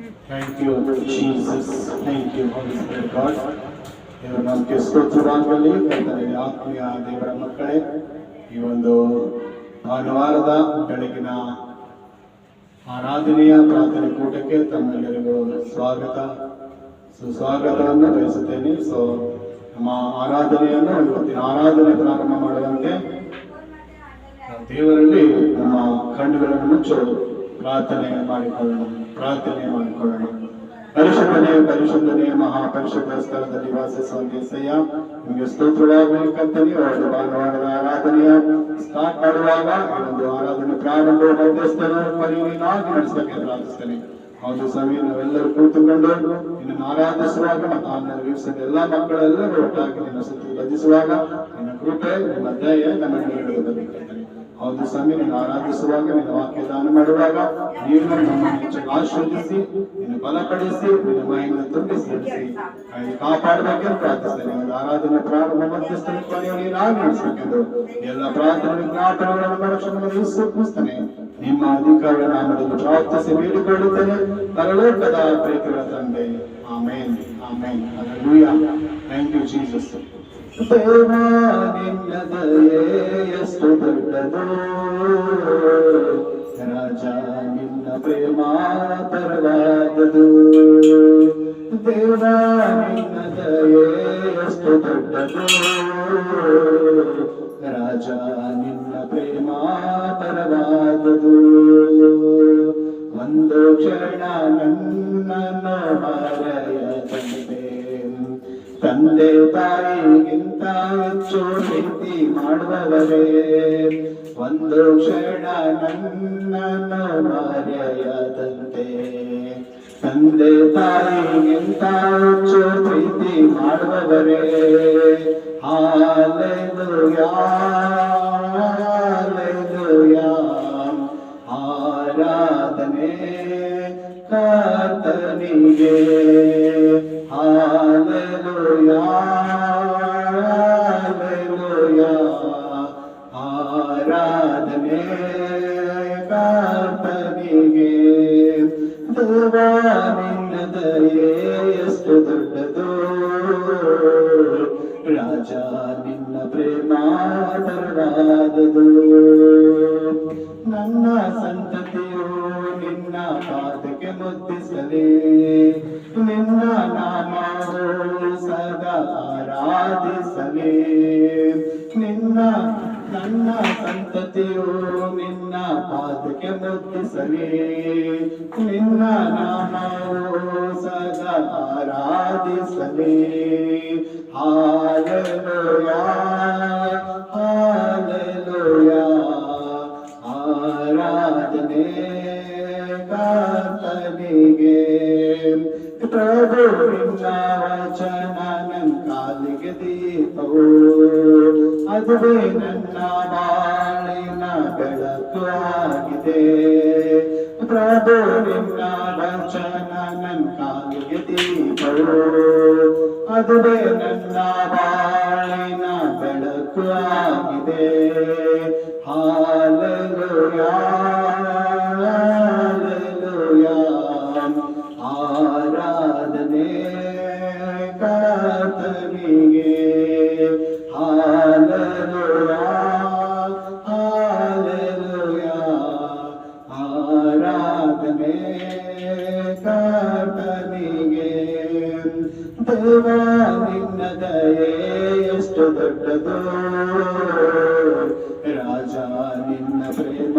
Thank you, Jesus. Thank you, Holy Spirit God. ದೇವರು ನಮಗೆ ಸ್ತೋತ್ರವಾಗಲಿ. ಕರ್ತನಿಗೆ ಆತ್ಮೀಯ ದೇವರ ಮಕ್ಕಳೇ, ಈ ಒಂದು ಭಾನುವಾರದ ಬೆಳಗಿನ ಆರಾಧನೆಯ ಪ್ರಾರ್ಥನೆ ಕೂಟಕ್ಕೆ ತಮ್ಮೆಲ್ಲರಿಗೂ ಸುಸ್ವಾಗತವನ್ನು ಬಯಸುತ್ತೇನೆ. ನಮ್ಮ ಆರಾಧನೆಯನ್ನು ಇವತ್ತಿನ ಆರಾಧನೆ ಪ್ರಾರಂಭ ಮಾಡುವಂತೆ ದೇವರಲ್ಲಿ ನಮ್ಮ ಕಣ್ಣುಗಳನ್ನು ಮುಚ್ಚೋದು ಪ್ರಾರ್ಥನೆ ಮಾಡಿಕೊಳ್ಳೋಣ. ಪರಿಶುದ್ಧನೇ ಮಹಾಪರಿಶುದ್ಧ ಸ್ಥಳದಲ್ಲಿ ವಾಸಿಸುವಂತೆ ಸಯ್ಯ ನಿಮಗೆ ಸ್ತೋತ್ರವಾಗಲಿ. ಕರ್ತನೆ ಒಂದು ಭಾನುವಾರದ ಆರಾಧನೆಯ ಸ್ಟಾರ್ಟ್ ಮಾಡುವಾಗ ಈ ಒಂದು ಆರಾಧನೆ ಪ್ರಾರಂಭ ಮಧ್ಯಸ್ಥರು ಪರಿವೀನಾಗಿ ನಡೆಸಲಿಕ್ಕೆ ಪ್ರಾರ್ಥಿಸ್ತೇನೆ. ಒಂದು ಸಮಯ ನಾವೆಲ್ಲರೂ ಕೂತುಕೊಂಡು ನಿನ್ನನ್ನು ಆರಾಧಿಸುವಾಗ ಮತ್ತು ಆಮೇಲೆ ದಿವಸದ ಎಲ್ಲ ಮಕ್ಕಳೆಲ್ಲರೂ ಒಟ್ಟಾಗಿ ನಿನ್ನ ಸುತ್ತ ಭಜಿಸುವಾಗ ನಿನ್ನ ಕೃಪೆ ನಿಮ್ಮ ದಯೆ ನಮ್ಮ ಮೇಲೆ ಒಂದು ಸಮಯ ನಿನ್ನ ಆರಾಧಿಸುವಾಗ ನಿನ್ನ ವಾಕ್ಯ ದಾನ ಮಾಡುವಾಗ ನೀನು ನಮ್ಮನ್ನು ಹೆಚ್ಚು ಆಶೀರ್ವದಿಸಿ ನಿನ್ನ ಬಲಪಡಿಸಿ ನಿನ್ನ ಮಹಿಮೆಯನ್ನು ತುಂಬಿಸಿ ಕಾಪಾಡಬೇಕೆಂದು ಪ್ರಾರ್ಥಿಸ್ತೇನೆ. ಒಂದು ಆರಾಧನೆ ಪ್ರಾರಂಭ ಮಧ್ಯಸ್ಥನ ಕೊನೆಯ ನೀನಾಗಿ ನಡೆಸಬೇಕೆಂದು ಎಲ್ಲ ಪ್ರಾರ್ಥನೆ ವಿಜ್ಞಾಪನೆಗಳನ್ನು ರಕ್ಷಣೆಯನ್ನು ಸ್ವೀಕರಿಸ್ತೇನೆ. ನಿಮ್ಮ ಅಧಿಕಾರ ನಾಮದಲ್ಲಿ ಪ್ರಾರ್ಥಿಸಿ ಬೇಡಿಕೊಳ್ಳುತ್ತೇನೆ ಪರಲೋಕದ ಪ್ರೀತಿಗಳ ತಂದೆ. Amen amen. Hallelujah. Thank you Jesus. ದೇವ ನಿನ್ನ ದಯೆ ಎಷ್ಟು ದೊಡ್ಡದು, ರಾಜ ನಿನ್ನ ಪ್ರೇಮ ಪರವಾದದು. ದೇವ ನಿನ್ನ ದಯೆ ಎಷ್ಟು ದೊಡ್ಡದು, ರಾಜ ನಿನ್ನ ಪ್ರೇಮ ಪರವಾದದು. ಒಂದು ಕ್ಷಣ ನನ್ನನ್ನು ಮರೆಯದಂತೆ ತಂದೆ ತಾಯಿಗಿಂತ ಹೆಚ್ಚು ಪ್ರೀತಿ ಮಾಡುವವರೇ, ಒಂದು ಕ್ಷಣ ನನ್ನನ್ನು ಮರೆಯದಂತೆ ತಂದೆ ತಾಯಿಗಿಂತ ಹೆಚ್ಚು ಪ್ರೀತಿ ಮಾಡುವವರೇ. Hallelujah hallelujah. ಆರಾಧನೆ ಕರ್ತನಿಗೆ. Hallelujah hallelujah. ಆರಾಧನೆ ಕರ್ತನಿಗೆ. ದೇವ ನಿನ್ನ ದಯೆ ಎಷ್ಟು ದೊಡ್ಡದು, ರಾಜ ನಿನ್ನ ಪ್ರೇಮ ಪರವಾದದು. ನನ್ನ ಸಂತತಿಯು ನಿನ್ನ ಪಾದಕ್ಕೆ ಮುದ್ದಿಸಲಿ, ನಿನ್ನ ನಾಮವು ಸದಾ ಆರಾಧಿಸಲಿ. ನನ್ನ ಸಂತತಿಯು ನಿನ್ನ ಪಾದಕ್ಕೆ ಮುದ್ದಿಸಲಿ, ನಿನ್ನ ನಾಮವು ಸದಾ ಆರಾಧಿಸಲಿ. Hallelujah hallelujah. ಆರಾಧನೆ ಕರ್ತನಿಗೆ. ಪ್ರಭು ನಿನ್ನ ವಚನ ನನ್ನ ಕಾಲಿಗೆ ದೀಪವು, ಅದುವೇ ನನ್ನ ಬಾಳಿನ ಬೆಳಕು ಆಗಿದೆ. ಪ್ರಭು ನಿನ್ನ ವಚನ ನನ್ನ ಕಾಲಿಗೆ ದೀಪವು, ಅದುವೇ ನನ್ನ ಬಾಳಿನ ಬೆಳಕು ಆಗಿದೆ. Hallelujah hallelujah. ಆರಾಧನೆ ಕರ್ತನಿಗೆ. Hallelujah hallelujah. ಆರಾಧನೆ ಕರ್ತನಿಗೆ. ದೇವ ನಿನ್ನ ದಯೆ ಎಷ್ಟು ದೊಡ್ಡದು, ರಾಜ ನಿನ್ನ ಪ್ರೇಮ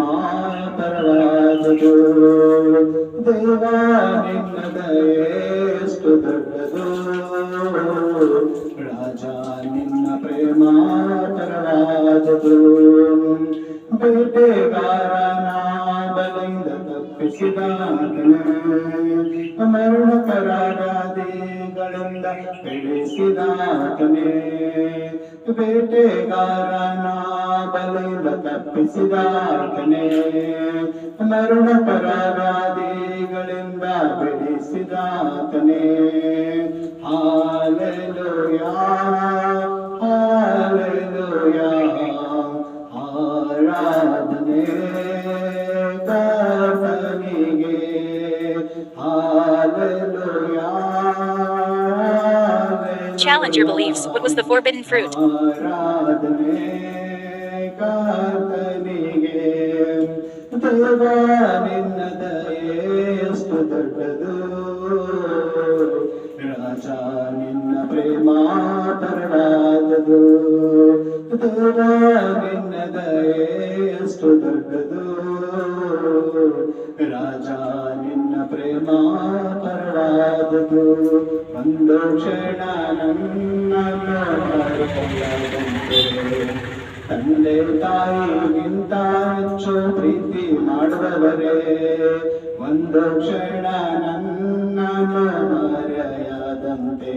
ಪರವಾದದು. ದೇವ ನಿನ್ನ ದಯೆ ಎಷ್ಟು ದೊಡ್ಡದು, ರಾಜ ನಿನ್ನ ಪ್ರೇಮ ಪರವಾದದು. ಬೇಟೆಗಾರನ ಬಲೆಯಿಂದ ತಪ್ಪಿಸಿದಾತನೇ, ಮರಣಕರಾದಿಗಳಿಂದ ಬೆಳೆಸಿದಾತನೇ. ಬೇಟೆಗಾರನ ಬಲೆಯಿಂದ ತಪ್ಪಿಸಿದಾತನೇ, ಮರಣಕರಾದಿಗಳಿಂದ ಬೆಳೆಸಿದಾತನೇ. Hallelujah hallelujah. ಆರಾಧನೆ ಕರ್ತನಿಗೆ. Challenge your beliefs. What was the forbidden fruit? ಆರಾಧನೆ ಕರ್ತನಿಗೆ ದೇವಾ ನಿನ್ನ ದಯೆಷ್ಟು ದೊಡ್ಡದು ರಾಜ ನಿನ್ನ ಪ್ರೇಮ ಪರವಾದದು ದೇವಾ ನಿನ್ನ ದಯೆಷ್ಟು ದೊಡ್ಡದು ರಾಜ ನಿನ್ನ ಪ್ರೇಮ ಪರವಾದದು ಒಂದು ಕ್ಷಣ ನನ್ನನ್ನು ಮರೆಯದಂತೆ ತಂದೆ ತಾಯಿಗಿಂತ ಹೆಚ್ಚು ಪ್ರೀತಿ ಮಾಡುವವರೇ ಒಂದು ಕ್ಷಣ ನನ್ನನ್ನು ಮರೆಯದಂತೆ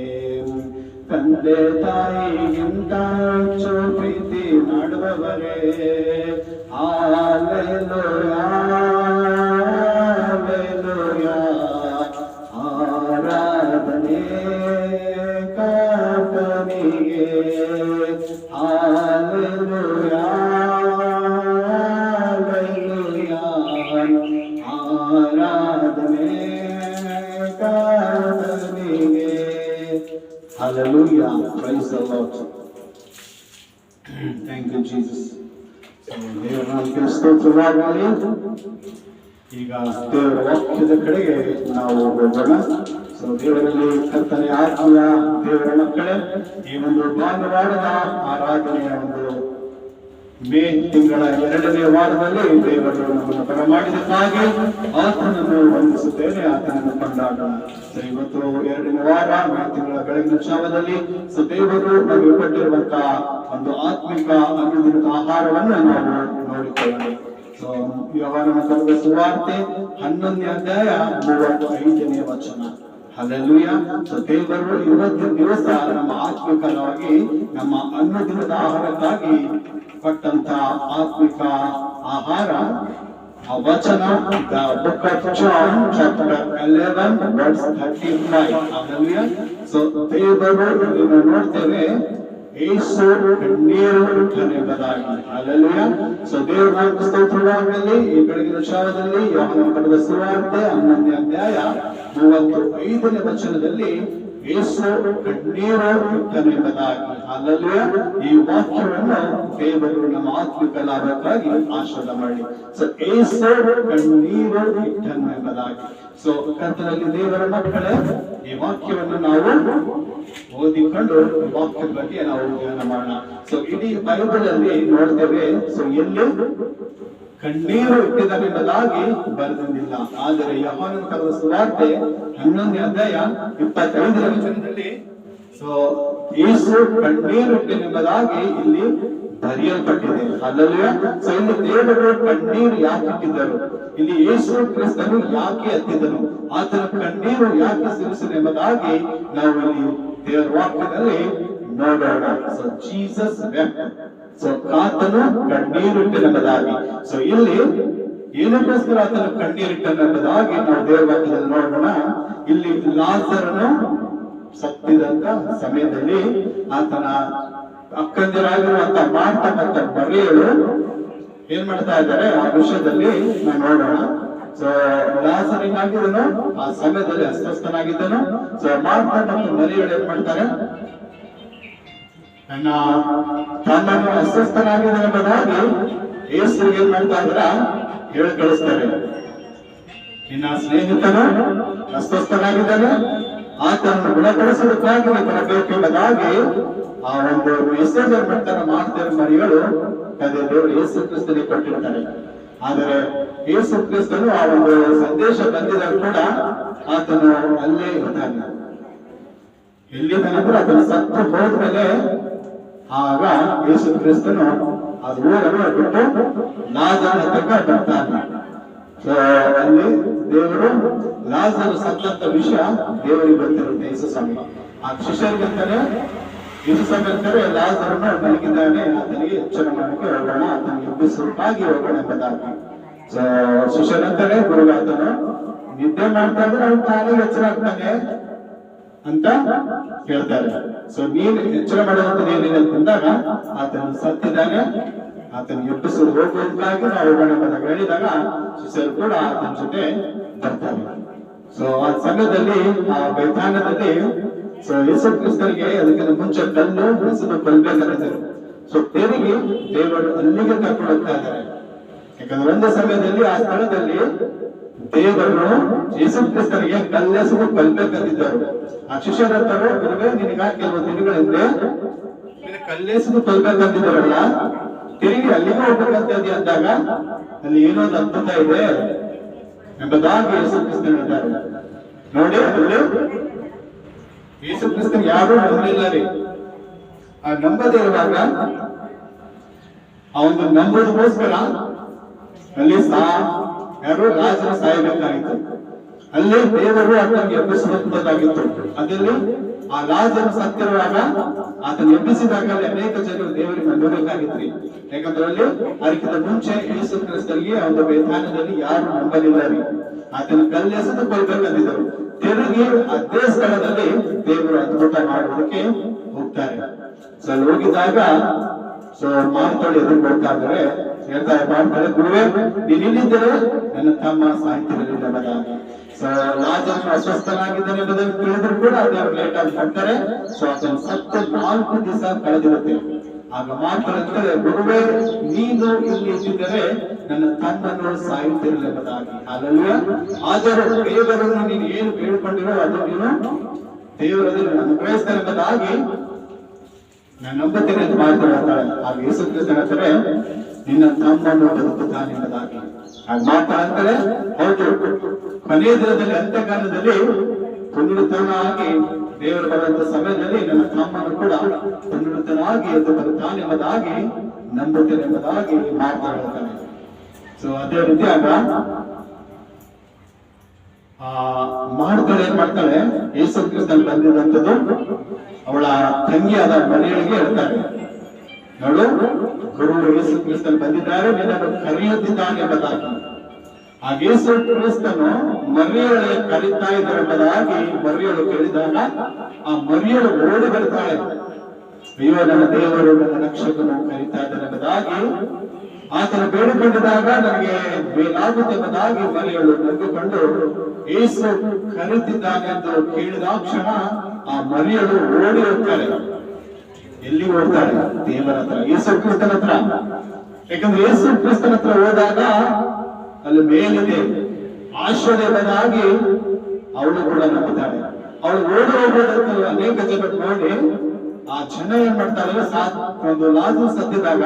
ತಂದೆ ತಾಯಿಗಿಂತ ಹೆಚ್ಚು ಪ್ರೀತಿ ಮಾಡುವವರೇ ಹಾಲೆಲೂಯಾ ಹಾಲೆಲೂಯಾ ಆರಾಧನೆ ಕರ್ತನಿಗೆ ಹಾಲೆಲೂಯಾ ಹಾಲೆಲೂಯಾ ಆರಾಧನೆ ಕರ್ತನಿಗೆ Hallelujah. Praise the Lord. Thank you, Jesus. ದೇವರ ನಾಮಕ್ಕೆ ಸ್ತೋತ್ರವಾಗಲಿ. ಈಗ ದೇವರ ವಾಕ್ಯದ ಕಡೆಗೆ ನಾವು ಹೋಗೋಣ. ದೇವರಲ್ಲಿ ಕರ್ತನೆ ಆತ್ಮೀಯ ದೇವರ ಮಕ್ಕಳೇ, ಈ ಒಂದು ಭಾನುವಾರದ ಆರಾಧನೆಯ ಒಂದು ಮೇ ತಿಂಗಳ 2ನೇ ವಾರದಲ್ಲಿ ದೇವರು ನಮ್ಮನ್ನು ಬರಮಾಡಿದಕ್ಕಾಗಿ ಆತನನ್ನು ವಂದಿಸುತ್ತೇನೆ, ಆತನನ್ನು ಕೊಂಡಾಡೋಣ. ಇವತ್ತು 2ನೇ ವಾರ ಮೇ ತಿಂಗಳ ಬೆಳಗಿನ ಜಾವದಲ್ಲಿ ದೇವರು ನಮಗೆ ಕೊಟ್ಟಿರುವಂತಹ ಒಂದು ಆತ್ಮಿಕ ಅನುದಿನದ ಆಹಾರವನ್ನು ನಾವು ನೋಡಿಕೊಳ್ಳೋಣ. ಯೋಹಾನನ ಬರೆದ ಸುವಾರ್ತೆ 11ನೇ ಅಧ್ಯಾಯ 35ನೇ ವಚನ. ಹಲ್ಲೆಲೂಯಾ. ದೇವರು ಇವತ್ತಿನ ದಿವಸ ನಮ್ಮ ಆತ್ಮಿಕವಾಗಿ ನಮ್ಮ ಅನ್ನದಿನದ ಆಹಾರಕ್ಕಾಗಿ ಕೊಟ್ಟಂತ ಆತ್ಮಿಕ ಆಹಾರ ಆ ವಚನ book of John chapter 11 verse 35. Hallelujah. ದೇವರು ಇದನ್ನು ನೋಡ್ತೇವೆ, ಯೇಸು ಕಣ್ಣೀರು ಇಟ್ಟನೆಂಬುದಾಗಿ. ಹಲ್ಲೆಲೂಯಾ. ದೇವರ ನಾಮಕ್ಕೆ ಸ್ತೋತ್ರವಾಗಲಿ. ಈ ಬೆಳಗಿನ ಜಾವದಲ್ಲಿ ಯೋಹಾನನ ಬರೆದ ಸುವಾರ್ತೆ 11ನೇ ಅಧ್ಯಾಯ 35ನೇ ವಚನದಲ್ಲಿ ಯೇಸು ಕಣ್ಣೀರು ಇಟ್ಟನೆಂಬುದಾಗಿ. ಹಲ್ಲೆಲೂಯಾ. ಈ ವಾಕ್ಯವನ್ನು ದೇವರು ನಮ್ಮ ಆತ್ಮಿಕ ಲಾಭಕ್ಕಾಗಿ ಆಶೀರ್ವಾದ ಮಾಡಿ. ಯೇಸು ಕಣ್ಣೀರು ಇಟ್ಟನೆಂಬುದಾಗಿ. ಕರ್ತನಲ್ಲಿ ದೇವರ ಮಕ್ಕಳೇ, ಈ ವಾಕ್ಯವನ್ನು ನಾವು ಓದಿಕೊಂಡು ವಾಕ್ಯದ ಬಗ್ಗೆ ನಾವು ಧ್ಯಾನ ಮಾಡೋಣ. ಇಡೀ ಬೈಬಲ್ ಅಲ್ಲಿ ನೋಡ್ತೇವೆ, ಎಲ್ಲಿ ಕಣ್ಣೀರು ಇಟ್ಟಿದನೆಂಬುದಾಗಿ ಬರೆದಿಲ್ಲ. ಆದರೆ ಯೋಹಾನನ ಬರೆದ ಸುವಾರ್ತೆ 11ನೇ ಅಧ್ಯಾಯ 25ನೇ ವಚನದಲ್ಲಿ ಯೇಸು ಕಣ್ಣೀರು ಇಟ್ಟನೆಂಬುದಾಗಿ ಇಲ್ಲಿ ಬರೆಯಲ್ಪಟ್ಟಿದೆ. ಹಲ್ಲೆಲೂಯಾ. ಇಲ್ಲಿ ದೇವರು ಕಣ್ಣೀರು ಯಾಕೆ ಇಟ್ಟಿದ್ದರು, ಇಲ್ಲಿ ಯೇಸು ಕ್ರಿಸ್ತನು ಯಾಕೆ ಹತ್ತಿದನು, ಆತನ ಕಣ್ಣೀರು ಯಾಕೆ ಸುರಿಸಿದೆಂಬುದಾಗಿ ನಾವು ಇಲ್ಲಿ ದೇವರ ವಾಕ್ಯದಲ್ಲಿ ನೋಡೋಣ. Jesus wept. ಆತನು ಕಣ್ಣೀರಿಟ್ಟನೆಂಬುದಾಗಿ. ಇಲ್ಲಿ ಏನಕ್ಕೋಸ್ಕರ ಆತನು ಕಣ್ಣೀರಿಟ್ಟನೆಂಬುದಾಗಿ ನಾವು ದೇವರ ವಾಕ್ಯದಲ್ಲಿ ನೋಡೋಣ. ಇಲ್ಲಿ ಲಾಜರನು ಸತ್ತಿದಂತ ಸಮಯದಲ್ಲಿ ಆತನ ಅಕ್ಕಂದಿರಾಗಿರುವಂತ ಮಾರ್ತ ಮತ್ತು ಮರಿಯಳು ಏನ್ ಮಾಡ್ತಾ ಇದ್ದಾರೆ ಆ ವಿಷಯದಲ್ಲಿ ನಾವು ನೋಡೋಣ. ಲಾಜರನಾಗಿದ್ದನು ಆ ಸಮಯದಲ್ಲಿ ಅಸ್ವಸ್ಥನಾಗಿದ್ದನು. ಮಾರ್ತ ಮತ್ತು ಮರಿಯಳು ಏನ್ ಮಾಡ್ತಾರೆ, ನನ್ನ ತನ್ನನ್ನು ಅಸ್ವಸ್ಥನಾಗಿದೆ ಎಂಬುದಾಗಿ ಯೇಸು ಏನ್ ಮಾಡ್ತಾ ಇದ್ರ ಹೇಳಿ ಕಳಿಸ್ತಾರೆ, ನಿನ್ನ ಸ್ನೇಹಿತನು ಅಸ್ವಸ್ಥನಾಗಿದ್ದಾನೆ, ಆತನನ್ನು ಗುಣಪಡಿಸೋದಕ್ಕಾಗಿ ಬರಬೇಕೆಂಬುದಾಗಿ ಆ ಒಂದು ಮೆಸೇಜ್ ಏನ್ ಮಾಡ್ತಾರೆ ಮಾಡ್ತಾರೆ ಮರಿಗಳು ಅದೇ ದೇವರು ಯೇಸು ಕ್ರಿಸ್ತನಿಗೆ ಕೊಟ್ಟಿರ್ತಾರೆ. ಆದರೆ ಯೇಸು ಕ್ರಿಸ್ತನು ಆ ಒಂದು ಸಂದೇಶ ಬಂದಿದ್ದರೂ ಕೂಡ ಆತನು ಅಲ್ಲೇ ಇರ್ತಾನೆ. ಎಲ್ಲಿದ್ದಾನಂದ್ರೆ ಆತನ ಸತ್ತು ಹೋದ್ಮೇಲೆ ಆಗ ಯೇಸು ಕ್ರಿಸ್ತನು ಅದು ಊರನ್ನು ಬಿಟ್ಟು ಲಾಜರನ ತನಕ ಬರ್ತಾನೆ. ಅಲ್ಲಿ ದೇವರು ಲಾಜರು ಸತ್ತಂತ ವಿಷಯ ದೇವರಿಗೆ ಗೊತ್ತಿರುತ್ತೆ. ಯೇಸು ಸ್ವಾಮಿ ಆ ಶಿಷ್ಯರಿಗಂತಾನೆ ಯೇಸು ಸ್ವಾಮಿ ಅಂತಾರೆ, ಲಾಜರನು ಮಲಗಿದ್ದಾನೆ, ಆತನಿಗೆ ಎಚ್ಚರ ಮಾಡಕ್ಕೆ ಹೋಗೋಣ, ಆತನಿಗೆ ಎಬ್ಬಿಸುವುದಕ್ಕಾಗಿ ಹೋಗೋಣ ಎಂಬುದಾಗಿ. ಶಿಷ್ಯರಂತಾನೆ ಗುರುಗ ಆತನು ನಿದ್ದೆ ಮಾಡ್ತಾ ಇದ್ರೆ ಅವ್ನು ತಾನೇ ಎಚ್ಚರ ಆಗ್ತಾನೆ ಅಂತ ಹೇಳ್ತಾರೆ. ನೀನು ಎಚ್ಚರ ಮಾಡುವಂತದ್ದು ಏನಿದೆ ಅಂತಂದಾಗ ಆತನು ಸತ್ತಿದ್ದಾನೆ, ಆತನ ಎಬ್ಬಿಸುವುದು ಹೋಗುವುದಕ್ಕಾಗಿ ನಾವು ಹೋಗೋಣ ಎಂಬುದಾಗಿ ಹೇಳಿದಾಗ ಶಿಷ್ಯರು ಕೂಡ ಆತನ ಜೊತೆ ಬರ್ತಾರೆ. ಆ ಸಮಯದಲ್ಲಿ ಆ ಬೈತಾನದಲ್ಲಿ ಸೊ ಯೇಸು ಕ್ರಿಸ್ತನಿಗೆ ಅದಕ್ಕಿಂತ ಮುಂಚೆ ಕಲ್ಲು ಹೆಸರು ಕೊಲ್ಬೇಕಂತಿದ್ರು. ಸೊ ತೆರಿಗೆ ದೇವರು ಅಲ್ಲಿಗೆ ಕರ್ಕೊಂಡು ಹೋಗ್ತಾ ಇದ್ದಾರೆ. ಯಾಕಂದ್ರೆ ಒಂದು ಸಮಯದಲ್ಲಿ ಆ ಸ್ಥಳದಲ್ಲಿ ದೇವರು ಯೇಸು ಕ್ರಿಸ್ತನಿಗೆ ಕಲ್ಲೆಸರು ಕೊಲ್ಬೇಕಂತಿದ್ದರು. ಆ ಶಿಷ್ಯರಂತರು ಗುರುವೇ ನಿನಗ ಕೆಲವು ದಿನಗಳಿಂದ ಕಲ್ಲೆಸರು ಕೊಲ್ಬೇಕಂತಿದ್ದಾರಲ್ಲ, ತಿರುಗಿ ಅಲ್ಲಿಗೆ ಹೋಗ್ಬೇಕಂತ ಅಂದಾಗ ಅಲ್ಲಿ ಏನೋ ಒಂದು ಅದ್ಭುತ ಇದೆ ಎಂಬುದಾಗಿ ಯೇಸು ಕ್ರಿಸ್ತನ್ ಹೇಳ್ತಾರೆ. ನೋಡಿ ಅಲ್ಲಿ ಯೇಸು ಕ್ರಿಸ್ತನ್ ಯಾರು ನಂಬಲಿಲ್ಲ ರೀ. ಆ ನಂಬದೇ ಇರುವಾಗ ಆ ಒಂದು ನಂಬೋದಕ್ಕೋಸ್ಕರ ಅಲ್ಲಿ ಯಾರು ರಾಜರು ಸಾಯಬೇಕಾಗಿತ್ತು. ಅಲ್ಲಿ ದೇವರು ಆತನಿಗೆ ಎಬ್ಬಿಸಬಹುದಾಗಿತ್ತು. ಅದಲ್ಲಿ ಆ ರಾಜನು ಸತ್ತಿರುವಾಗ ಆತನ ಎಬ್ಬಿಸಿದಾಗ ಅನೇಕ ಜನರು ದೇವರಿಗೆ ನಂಬಬೇಕಾಗಿತ್ರಿ. ಯಾಕಂದ್ರೆ ಅಲ್ಲಿ ಅದಕ್ಕಿಂತ ಮುಂಚೆ ಯೇಸು ಕ್ರಿಸ್ತನಿಗೆ ಒಂದು ಬೇತಾನದಲ್ಲಿ ಯಾರು ನಂಬಲಿಲ್ಲ ರೀ. ಆತನ ಕಲ್ಲೆಸೆದು ಕೊಲ್ಬೇಕಂದಿದ್ದರು. ತಿರುಗಿ ಅದೇ ಸ್ಥಳದಲ್ಲಿ ದೇವರು ಅದ್ಭುತ ಮಾಡುವುದಕ್ಕೆ ಹೋಗ್ತಾರೆ. ಸೊ ಅಲ್ಲಿ ಹೋಗಿದ್ದಾಗ ಸೊ ಮಾರ್ತಳು ಎದುರು ಕೊಡ್ತಾ ಇದ್ದಾರೆ. ಹೇಳ್ತಾರೆ ಮಾಡ್ತಾರೆ, ಗುರುವೇ ನೀನ್ ಇಲ್ಲಿದ್ದರೆ ನನ್ನ ತಮ್ಮ ಸಾಹಿತ್ಯದಲ್ಲಿ ನಮ್ಮದಾಗ. ಸೊ ರಾಜನು ಅಸ್ವಸ್ಥನಾಗಿದ್ದಾನೆ ಎಂಬುದನ್ನು ತಿಳಿದ್ರು ಕೂಡ ದೇವರು ಲೇಟ್ ಆಗಿ ಬರ್ತಾರೆ. ಸೊ ಅದನ್ನು ಸತ್ತು 4 ದಿವಸ ಕಳೆದಿರುತ್ತೆ. ಆಗ ಮಾತಾಡುತ್ತಾರೆ, ಗುರುವೇ ನೀನು ಇಲ್ಲಿ ಇದ್ದಿದ್ದರೆ ನನ್ನ ತಮ್ಮನ್ನು ಸಾಯುತ್ತಿರಲೆಂಬುದಾಗಿ. ಅಲ್ಲಲ್ವೇ ಆದರೂ ದೇವರನ್ನು ನೀನು ಏನು ಬೇಡಿಕೊಂಡಿರೋ ಅದು ನೀನು ದೇವರಲ್ಲಿ ಅನುಗ್ರಹಿಸ್ತಾರೆ ಎಂಬುದಾಗಿ ನಾನು ನಂಬುತ್ತೇನೆ ಅಂತ ಮಾತಾಡ್ತಾಳೆ. ಆಗ ಯೇಸು ಕ್ರಿಸ್ತನ ಹೇಳ್ತಾರೆ, ನಿನ್ನ ತಮ್ಮನ್ನು ಬದುಕುತ್ತಾನೆ ಎಂಬುದಾಗಿ. ಆಗ ಮಾತಾಡ್ತಾರೆ, ಹೌದು ಕೊನೆಯ ದಿನದಲ್ಲಿ ಅಂತ್ಯಕಾಲದಲ್ಲಿ ಪುನರುತ್ಥಾನವಾಗಿ ದೇವರು ಬರುವಂತ ಸಮಯದಲ್ಲಿ ನನ್ನ ತಮ್ಮನು ಕೂಡ ಪುನರುತ್ಥಾನವಾಗಿ ಎದ್ದು ಬರುತ್ತಾನೆ ಎಂಬುದಾಗಿ ನಂಬುತ್ತೇನೆ ಎಂಬುದಾಗಿ ಮಾತಾಡ್ತಾನೆ. ಸೊ ಅದೇ ರೀತಿ ಆಗ ಮಾಡ್ತಾಳೆ, ಏನ್ ಮಾಡ್ತಾಳೆ, ಯೇಸು ಕ್ರಿಸ್ತನ್ ಬಂದಿರುವಂತದ್ದು ಅವಳ ತಂಗಿಯಾದ ಮರಿಯಳಿಗೆ ಹೇಳ್ತಾರೆ, ನೋಡು ಗುರು ಯೇಸು ಕ್ರಿಸ್ತನ್ ಬಂದಿದ್ದಾರೆ, ನಿನ್ನನ್ನು ಕರೆಯುತ್ತಿದ್ದಾನೆ ಎಂಬುದಾಗಿ. ಆ ಯೇಸು ಕ್ರಿಸ್ತನು ಮರಿಯಳಿಗೆ ಕರೀತಾ ಇದ್ದಾರೆ ಎಂಬುದಾಗಿ ಮರಿಯಳು ಕೇಳಿದಾಗ ಆ ಮರಿಯಳು ಓಡಿ ಬರ್ತಾಳೆ. ಅಯ್ಯೋ ನನ್ನ ದೇವರು ನನ್ನ ರಕ್ಷಕನು ಕರೀತಾ ಇದ್ದಾರೆ ಎಂಬುದಾಗಿ ಆತನ ಬೇಡಿಕೊಂಡಿದಾಗ ನನಗೆ ಮೇಲಾಗುತ್ತೆ ಎಂಬುದಾಗಿ ಮರಿಯಳು ನಂಬಿಕೊಂಡು ಯೇಸು ಕರೀತಿದ್ದಾನೆ ಎಂದು ಕೇಳಿದ ಕ್ಷಣ ಆ ಮರಿಯಳು ಓಡಿ ಹೋಗ್ತಾಳೆ. ಎಲ್ಲಿ ಓಡ್ತಾಳೆ? ದೇವರ ಹತ್ರ, ಯೇಸು ಕ್ರಿಸ್ತನ ಹತ್ರ. ಯಾಕಂದ್ರೆ ಯೇಸು ಕ್ರಿಸ್ತನ ಹತ್ರ ಹೋದಾಗ ಅಲ್ಲಿ ಮೇಲಿದೆ ಆಶ್ರಯವಾಗಿ ಅವಳು ಕೂಡ ನಂಬುತ್ತಾಳೆ. ಅವಳು ಓಡಿ ಹೋಗೋದಕ್ಕೆ ಅನೇಕ ಜನ ನೋಡಿ ಆ ಜನ ಏನ್ ಮಾಡ್ತಾರೆ, ಒಂದು ಲಾಜರು ಸತ್ತಿದಾಗ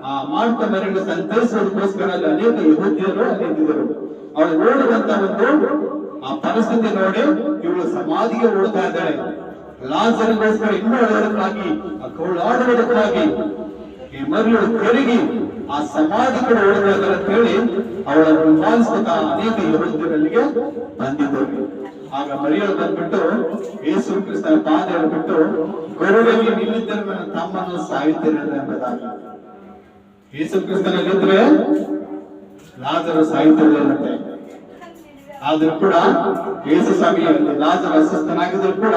ಆ ಮಾರ್ತ ಮರಿಯನ್ನು ಸಂತೈಸೋದಕ್ಕೋಸ್ಕರ ಅಲ್ಲಿ ಅನೇಕ ಯಹೂದ್ಯರು ಅಲ್ಲಿ ಇದ್ದರು. ಅವಳು ಓಡುವಂತ ಒಂದು ಆ ಪರಿಸ್ಥಿತಿ ನೋಡಿ ಇವಳು ಸಮಾಧಿಗೆ ಓಡ್ತಾ ಇದ್ದಾಳೆ. ಲಾಜರಿಗೋಸ್ಕರ ಇನ್ನೂ ಅಳೋದಕ್ಕಾಗಿ, ಕೌಳಾಡುವುದಕ್ಕಾಗಿ ಈ ಮರಿಯಳು ತಿರುಗಿ ಆ ಸಮಾಧಿ ಕೂಡ ಓಡಬೇಕಾದ್ರೆ ಅಂತ ಹೇಳಿ ಅವಳನ್ನು ಹಿಂಬಾಲಿಸುತ್ತಾ ಅನೇಕ ಯಹೂದ್ಯರಲ್ಲಿಗೆ ಬಂದಿದ್ದರು. ಆಗ ಮರಿಯಳು ಬಂದ್ಬಿಟ್ಟು ಯೇಸು ಕ್ರಿಸ್ತನ ಪಾದ ಹೇಳ್ಬಿಟ್ಟು, ಗುರುವಿಗೆ ನಿಲ್ಲಿದ್ದರೆ ನನ್ನ ತಮ್ಮನ್ನು ಸಾಯುತ್ತಿರಲಿಲ್ಲ ಎಂಬುದಾಗಿ. ಯೇಸು ಕ್ರಿಸ್ತನಲ್ಲಿದ್ರೆ ಲಾಜರು ಸಾಯುತ್ತಿರಲಿಲ್ಲಂತೆ. ಆದ್ರೂ ಕೂಡ ಯೇಸು ಸ್ವಾಮಿಯಲ್ಲಿ ಲಾಜರು ಅಸ್ವಸ್ಥನಾಗಿದ್ರು ಕೂಡ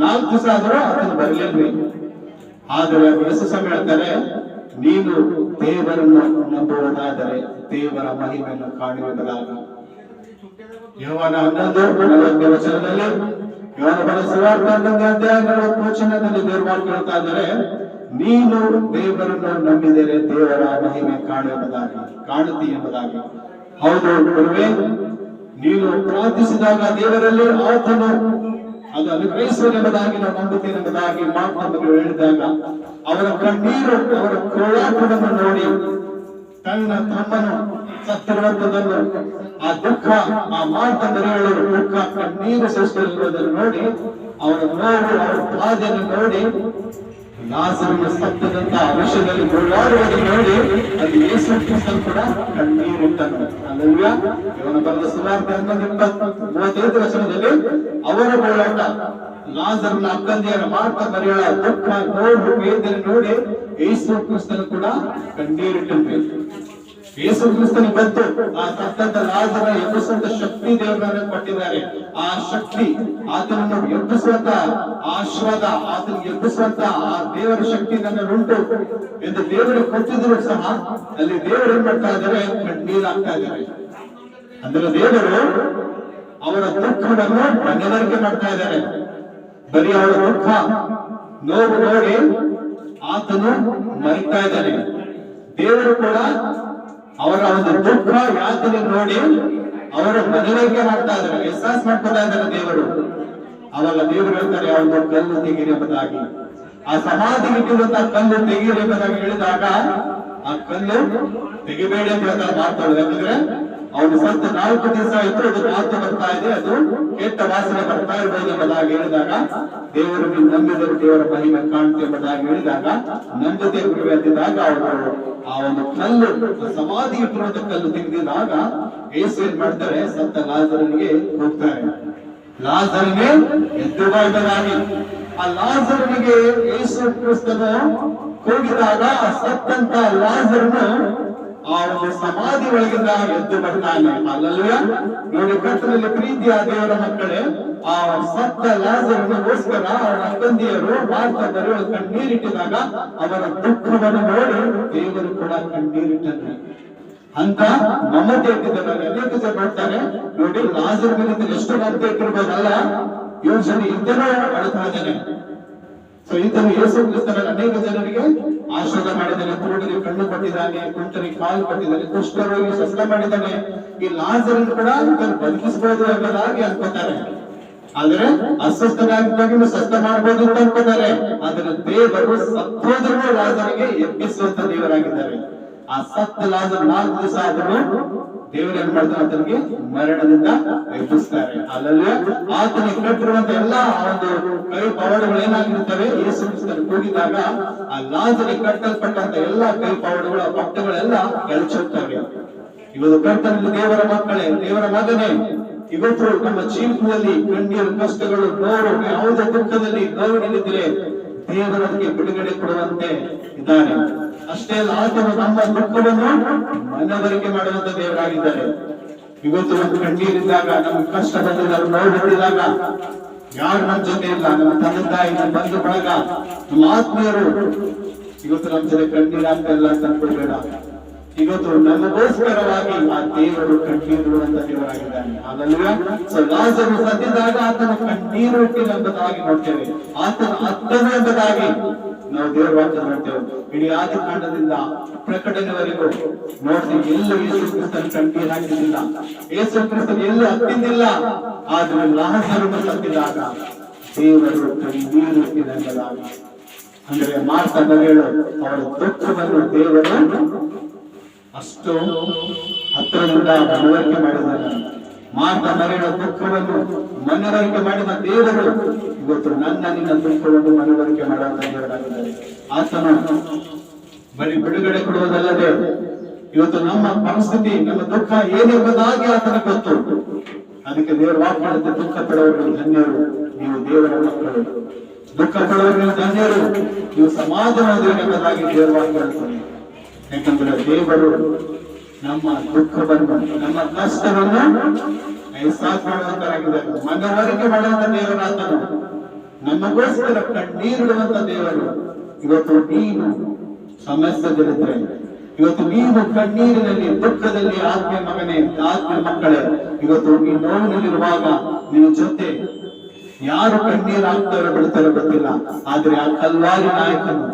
4 ದಿವಸ ಆದರೂ ಆತನು ಬರಲಿಲ್ರಿ. ಆದರೆ ಯೇಸು ಸ್ವಾಮಿ ಹೇಳ್ತಾರೆ, ನೀನು ದೇವರನ್ನು ನಂಬುವುದಾದರೆ ದೇವರ ಮಹಿಮೆಯನ್ನು ಕಾಣುವುದಾಗಿ. ಯೋಹಾನ 11:40 ವಚನದಲ್ಲಿ, ಯೋಹಾನ ಬರೆದ ಸುವಾರ್ತೆ 11ನೇ ಅಧ್ಯಾಯ 40 ವಚನದಲ್ಲಿ ದೇವರು ಮಾತನಾಡ್ತಾ ಇದ್ದಾರೆ, ನೀನು ದೇವರನ್ನು ನಂಬಿದರೆ ದೇವರ ಮಹಿಮೆ ಕಾಣುತ್ತಿ ಎಂಬುದಾಗಿ. ಹೌದು ಗುರುವೇ, ನೀನು ಪ್ರಾರ್ಥಿಸಿದಾಗ ದೇವರಲ್ಲಿ ಆತನು ಅದು ಅನುಗ್ರಹಿಸುವುದೆಂಬುದಾಗಿ ನಾವು ನಂಬುತ್ತೇನೆ ಎಂಬುದಾಗಿ ಮಾತನಾಡಲು ಹೇಳಿದಾಗ ಅವರ ಕಣ್ಣೀರು, ಅವರ ಕೋಲಾಟವನ್ನು ನೋಡಿ ತನ್ನ ತಮ್ಮನು ಸತ್ತಿರುವಂತದನ್ನು, ಆ ದುಃಖ, ಆ ಮಾತನ್ನು ದುಃಖ ಕಣ್ಣೀರು ಸೃಷ್ಟಿರುವುದನ್ನು ನೋಡಿ, ಅವರ ನೋವು, ಅವರ ಬಾಧೆಯನ್ನು ನೋಡಿ, ಲಾಜರನು ಸತ್ತದಂತ ವಿಷಯದಲ್ಲಿ ಗೋಳಾಡುವುದನ್ನು ನೋಡಿ ಅಲ್ಲಿ ಯೇಸು ಕ್ರಿಸ್ತನು ಕೂಡ ಕಣ್ಣೀರಿಟ್ಟನು. ಅಲ್ಲಲ್ವಾ? ಇವನ ಬರೆದ ಸುವಾರ್ತೆ 11:35 ವಚನದಲ್ಲಿ ಅವರ ಗೋಳಾಟ, ಲಾಜರನ ಅಕ್ಕಂದಿಯರ ಮಾರ್ತ ಮರಿಯಳ ದುಃಖ, ನೋವು, ವೇದನೆ ನೋಡಿ ಯೇಸು ಕ್ರಿಸ್ತನು ಕೂಡ ಕಣ್ಣೀರಿಟ್ಟನು. ಯೇಸು ಕ್ರಿಸ್ತನಿಗೆ ಬಂತು ಆ ಸತ್ತಂತ ಲಾಜರನ ಎಬ್ಬಿಸುವಂತ ಶಕ್ತಿ ದೇವರನ್ನು ಕೊಟ್ಟಿದ್ದಾರೆ. ಆ ಶಕ್ತಿ ಆತನನ್ನು ಎಬ್ಬಿಸುವಂತ ಆಶೀರ್ವಾದ, ಆತನಿಗೆ ಎಬ್ಬಿಸುವಂತ ಆ ದೇವರ ಶಕ್ತಿ ನನ್ನುಂಟು ಎಂದು ದೇವರು ಕೊಟ್ಟಿದ್ರು ಸಹ ಅಲ್ಲಿ ದೇವರು ಏನ್ ಮಾಡ್ತಾ ಇದ್ದಾರೆ, ಕಣ್ಣೀರಾಗ್ತಾ ಇದ್ದಾರೆ. ಅಂದ್ರೆ ದೇವರು ಅವರ ದುಃಖವನ್ನು ಮನವರಿಕೆ ಮಾಡ್ತಾ ಇದ್ದಾರೆ. ಬರೀ ಅವರ ದುಃಖ ನೋವು ನೋಡಿ ಆತನು ಮರಿತಾ ಇದ್ದಾನೆ. ದೇವರು ಕೂಡ ಅವರ ಒಂದು ದುಃಖ ಯಾತನೆ ನೋಡಿ ಅವರ ಮನವರಿಕೆ ಮಾಡ್ತಾ ಇದ್ದಾರೆ, ಎಹ್ಸಾಸ್ ಮಾಡ್ಕೊತಾ ಇದ್ದಾರೆ ದೇವರು. ಅವಾಗ ದೇವರು ಹೇಳ್ತಾರೆ, ಅವನು ಕಲ್ಲು ತೆಗೀರಿ ಎಂಬುದಾಗಿ, ಆ ಸಮಾಧಿಗೆ ಇಟ್ಟಿರುವಂತಹ ಕಲ್ಲು ತೆಗೀರಿ ಎಂಬುದಾಗಿ ಹೇಳಿದಾಗ ಆ ಕಲ್ಲು ತೆಗಿಬೇಡಿ ಅಂತ ಹೇಳ್ತಾರೆ ಮಾತಾಡೋದು. ಯಾಕಂದ್ರೆ ಅವನು ಸತ್ತ 4 ದಿವಸ ಆಯ್ತು, ಅದು ಮಾತು ಬರ್ತಾ ಇದೆ, ಅದು ಕೆಟ್ಟ ವಾಸನೆ ಬರ್ತಾ ಇರ್ಬೋದು ಎಂಬುದಾಗಿ ಹೇಳಿದಾಗ ದೇವರು ನೀವು ನಂಬಿದರೆ ದೇವರ ಮಹಿಮೆ ಕಾಣುತ್ತೆ ಎಂಬುದಾಗಿ ಹೇಳಿದಾಗ ನಂಬುತ್ತೆ ಅಂತಿದ್ದಾಗ ಅವರು ಆ ಒಂದು ಕಲ್ಲು ಸಮಾಧಿ ಇಟ್ಟಿರುವಂತ ಕಲ್ಲು ತೆಗೆದಿದಾಗ ಯೇಸು ಏನ್ ಮಾಡ್ತಾರೆ, ಸತ್ತ ಲಾಜರನಿಗೆ ಹೋಗ್ತಾರೆ. ಲಾಜರನೇ ಎದ್ದು ಬಾ ಎಂಬುದಾಗಿ ಆ ಲಾಜರನಿಗೆ ಯೇಸು ಕ್ರಿಸ್ತನು ಕೂಗಿದಾಗ ಆ ಸತ್ತಂತ ಲಾಜರನು ಆ ಒಂದು ಸಮಾಧಿ ಒಳಗಿಂದ ಎದ್ದು ಬರ್ತಾನೆ. ಅಲ್ಲಲ್ವೇ ನೋಡಿ, ಕರ್ತನಲ್ಲಿ ಪ್ರೀತಿಯ ದೇವರ ಮಕ್ಕಳೇ, ಆ ಸತ್ತ ಲಾಜರನಿಗೋಸ್ಕರ ಅವರ ಅಕ್ಕಂದಿಯರು ಮಾರ್ತರು ಕಣ್ಣೀರಿಟ್ಟಿದಾಗ ಅವರ ದುಃಖವನ್ನು ನೋಡಿ ದೇವರು ಕೂಡ ಕಣ್ಣೀರಿಟ್ಟರು. ಅಂತ ಮಮತೆ ಇಟ್ಟಿದ್ದಾರೆ. ಅನೇಕ ಜನ ನೋಡ್ತಾರೆ, ನೋಡಿ ಲಾಜರ್ ಮೇಲೆ ಎಷ್ಟು ಮಮತೆ ಇಟ್ಟಿರ್ಬೋದಲ್ಲ, ಯೋಚನೆ ಇದ್ದನೂ ಅಳ್ತಾ ಇದ್ದಾನೆ. ಸೊ ಈತನು ಯೇಸು ಕ್ರಿಸ್ತನಲ್ಲಿ ಅನೇಕ ಜನರಿಗೆ ಆಶೀರ್ವಾದ ಮಾಡಿದ್ದಾನೆ, ಕುರುಡರಿಗೆ ಕಣ್ಣು ಕೊಟ್ಟಿದ್ದಾನೆ, ಕುಂಟರಿಗೆ ಕಾಲು ಕೊಟ್ಟಿದ್ದಾನೆ, ಕುಷ್ಠರೋಗಿ ಸ್ವಸ್ಥ ಮಾಡಿದ್ದಾನೆ. ಈ ಲಾಜರನ್ನು ಕೂಡ ಬದುಕಿಸಬಹುದು ಎಂಬುದಾಗಿ ಅನ್ಕೋತಾರೆ. ಆದ್ರೆ ಅಸ್ವಸ್ಥನಾಗಿದ್ದಾಗ ಸ್ವಸ್ಥ ಮಾಡಬಹುದು ಅಂತ ಅನ್ಕೋತಾರೆ. ಆದ್ರೆ ದೇವರು ಸತ್ತೋದ್ರೂ ಲಾಜರಿಗೆ ಎಬ್ಬಿಸುವಂತ ದೇವರಾಗಿದ್ದಾರೆ. ಆ ಸತ್ತ ಲಾಜರ್ 4 ದಿವಸ ಆದರೂ ದೇವರು ಏನ್ ಮಾಡ್ತಾರೆ, ಆತನಿಗೆ ಮರಣದಿಂದ ಎಬ್ಬಿಸ್ತಾರೆ. ಅಲ್ಲಲ್ಲೇ ಆತನಿಗೆ ಕಟ್ಟಿರುವಂತ ಎಲ್ಲಾ ಒಂದು ಕೈ ಪವಾಡಗಳು ಏನಾಗಿರ್ತವೆ, ಯೇಸು ಕ್ರಿಸ್ತನು ಕೂಗಿದಾಗ ಆ ಲಾಜರಿಗೆ ಕಟ್ಟಲ್ಪಟ್ಟಂತ ಎಲ್ಲಾ ಕೈ ಪವಾಡಗಳು, ಪಟ್ಟಗಳೆಲ್ಲ ಎಳಚುತ್ತವೆ. ಇವತ್ತು ಕರ್ತನಲ್ಲಿ ದೇವರ ಮಕ್ಕಳೇ, ದೇವರ ಮಗನೇ, ಇವತ್ತು ನಮ್ಮ ಜೀವಿತದಲ್ಲಿ ಕಣ್ಣೀರು, ಕಷ್ಟಗಳು, ನೋವು, ಯಾವುದೇ ದುಃಖದಲ್ಲಿ ನೋವಿನಲ್ಲಿದ್ರೆ ದೇವರಿಗೆ ಬಿಡುಗಡೆ ಕೊಡುವಂತೆ ಇದ್ದಾರೆ. ಅಷ್ಟೇ ಅಲ್ಲ, ಆತನು ನಮ್ಮ ದುಃಖವನ್ನು ಮನವರಿಕೆ ಮಾಡುವಂತ ದೇವರಾಗಿದ್ದಾರೆ. ಇವತ್ತು ಒಂದು ಕಣ್ಣೀರಿದ್ದಾಗ, ನಮ್ಗೆ ಕಷ್ಟ ಬಂದಿದ್ದಾಗ, ನೋವು ಬಂದಿದಾಗ ಯಾರು ನಮ್ಮ ಜೊತೆ ಇಲ್ಲ, ನಮ್ಮ ತಂದೆ ತಾಯಿ, ನಮ್ಮ ಬಂಧು ಬಳಗ, ನಮ್ಮ ಆತ್ಮೀಯರು ಇವತ್ತು ನಮ್ಮ ಜೊತೆ ಕಣ್ಣೀರಾಗ್ತಾ ಇಲ್ಲ ಅಂತ ಅನ್ಕೊಳ್ಬೇಡ. ಇವತ್ತು ನಮಗೋಸ್ಕರವಾಗಿ ಆ ದೇವರು ಕಣ್ಣೀರುವಂತ ದೇವರಾಗಿದ್ದಾನೆ. ಅಲ್ಲಲ್ವೇ ಸೊ ಲಾಜರು ಸತ್ತಿದಾಗ ಆತನ ಕಣ್ಣೀರು ಇಟ್ಟಿಲ್ಲ ಎಂಬುದಾಗಿ ನೋಡ್ತೇವೆ, ಆತನ ಅತ್ತನು ಎಂಬುದಾಗಿ ನಾವು ದೇವರ ವಾಕ್ಯ ನೋಡ್ತೇವೆ. ಇಡೀ ಆದಿಕಾಂಡದಿಂದ ಪ್ರಕಟಣೆವರೆಗೂ ನೋಡ್ತೀವಿ, ಎಲ್ಲೂ ಯೇಸು ಕ್ರಿಸ್ತನ ಕಣ್ಣೀರು ಹಾಕಿದ್ದಿಲ್ಲ, ಯೇಸು ಕ್ರಿಸ್ತನ ಎಲ್ಲೂ ಹತ್ತಿದ್ದಿಲ್ಲ. ಆದ್ರೆ ಲಾಜರನು ಸತ್ತಿದಾಗ ದೇವರು ಕಣ್ಣೀರು ಇಟ್ಟಿಲ್ಲ ಎಂಬುದಾಗಿ, ಅಂದ್ರೆ ಮಾರ್ತ ಮರಿಯಳು ಅವರ ದುಃಖವನ್ನು ದೇವರು ಅಷ್ಟು ಹತ್ತಿರದಿಂದ ಮನವರಿಕೆ ಮಾಡಿದ್ದಾರೆ. ಮಾರ್ತ ಮರಿಯಳ ದುಃಖವನ್ನು ಮನವರಿಕೆ ಮಾಡಿದ ದೇವರು ಇವತ್ತು ನಿನ್ನ ದುಃಖವನ್ನು ಮನವರಿಕೆ ಮಾಡುವಂತ ದೇವರಾಗಿದ್ದಾರೆ. ಆತನು ಬರೀ ಬಿಡುಗಡೆ ಕೊಡುವುದಲ್ಲದೆ ಇವತ್ತು ನಮ್ಮ ಪರಿಸ್ಥಿತಿ, ನಮ್ಮ ದುಃಖ ಏನೆಂಬುದಾಗಿ ಆತನ ಗೊತ್ತು. ಅದಕ್ಕೆ ದೇವರು ವಾಕ್ ಮಾಡುತ್ತೆ, ದುಃಖ ಪಡುವವರು ಧನ್ಯರು, ನೀವು ದೇವರ ಮಕ್ಕಳು. ದುಃಖ ಪಡುವವರು ಧನ್ಯರು, ನೀವು ಸಮಾಧಾನವಾದವರೆಂಬುದಾಗಿ ದೇವರು ವಾಕ್ ಮಾಡುತ್ತಾರೆ. ಯಾಕಂದ್ರೆ ದೇವರು ನಮ್ಮ ದುಃಖವನ್ನು, ನಮ್ಮ ಕಷ್ಟವನ್ನು ಎಹ್ಸಾಸ್ ಮಾಡುವಂತರಾಗಿದ್ದಾರೆ, ಮನವರಿಕೆ ಮಾಡುವಂತ ದೇವರಾತನು, ನಮಗೋಸ್ಕರ ಕಣ್ಣೀರಿಡುವಂತ ದೇವರು. ಇವತ್ತು ನೀನು ಸಮಸ್ಯೆಗಳಿದ್ರೆ, ಇವತ್ತು ನೀನು ಕಣ್ಣೀರಿನಲ್ಲಿ, ದುಃಖದಲ್ಲಿ, ಆತ್ಮೀಯ ಮಗನೇ, ಆತ್ಮೀಯ ಮಕ್ಕಳೇ, ಇವತ್ತು ನೀನು ನೋವಿನಲ್ಲಿರುವಾಗ ನಿನ್ನ ಜೊತೆ ಯಾರು ಕಣ್ಣೀರಾಗ್ತಾರೋ ಬಿಡ್ತಾರೋ ಗೊತ್ತಿಲ್ಲ. ಆದ್ರೆ ಆ ಕಲ್ವಾರಿ ನಾಯಕನು,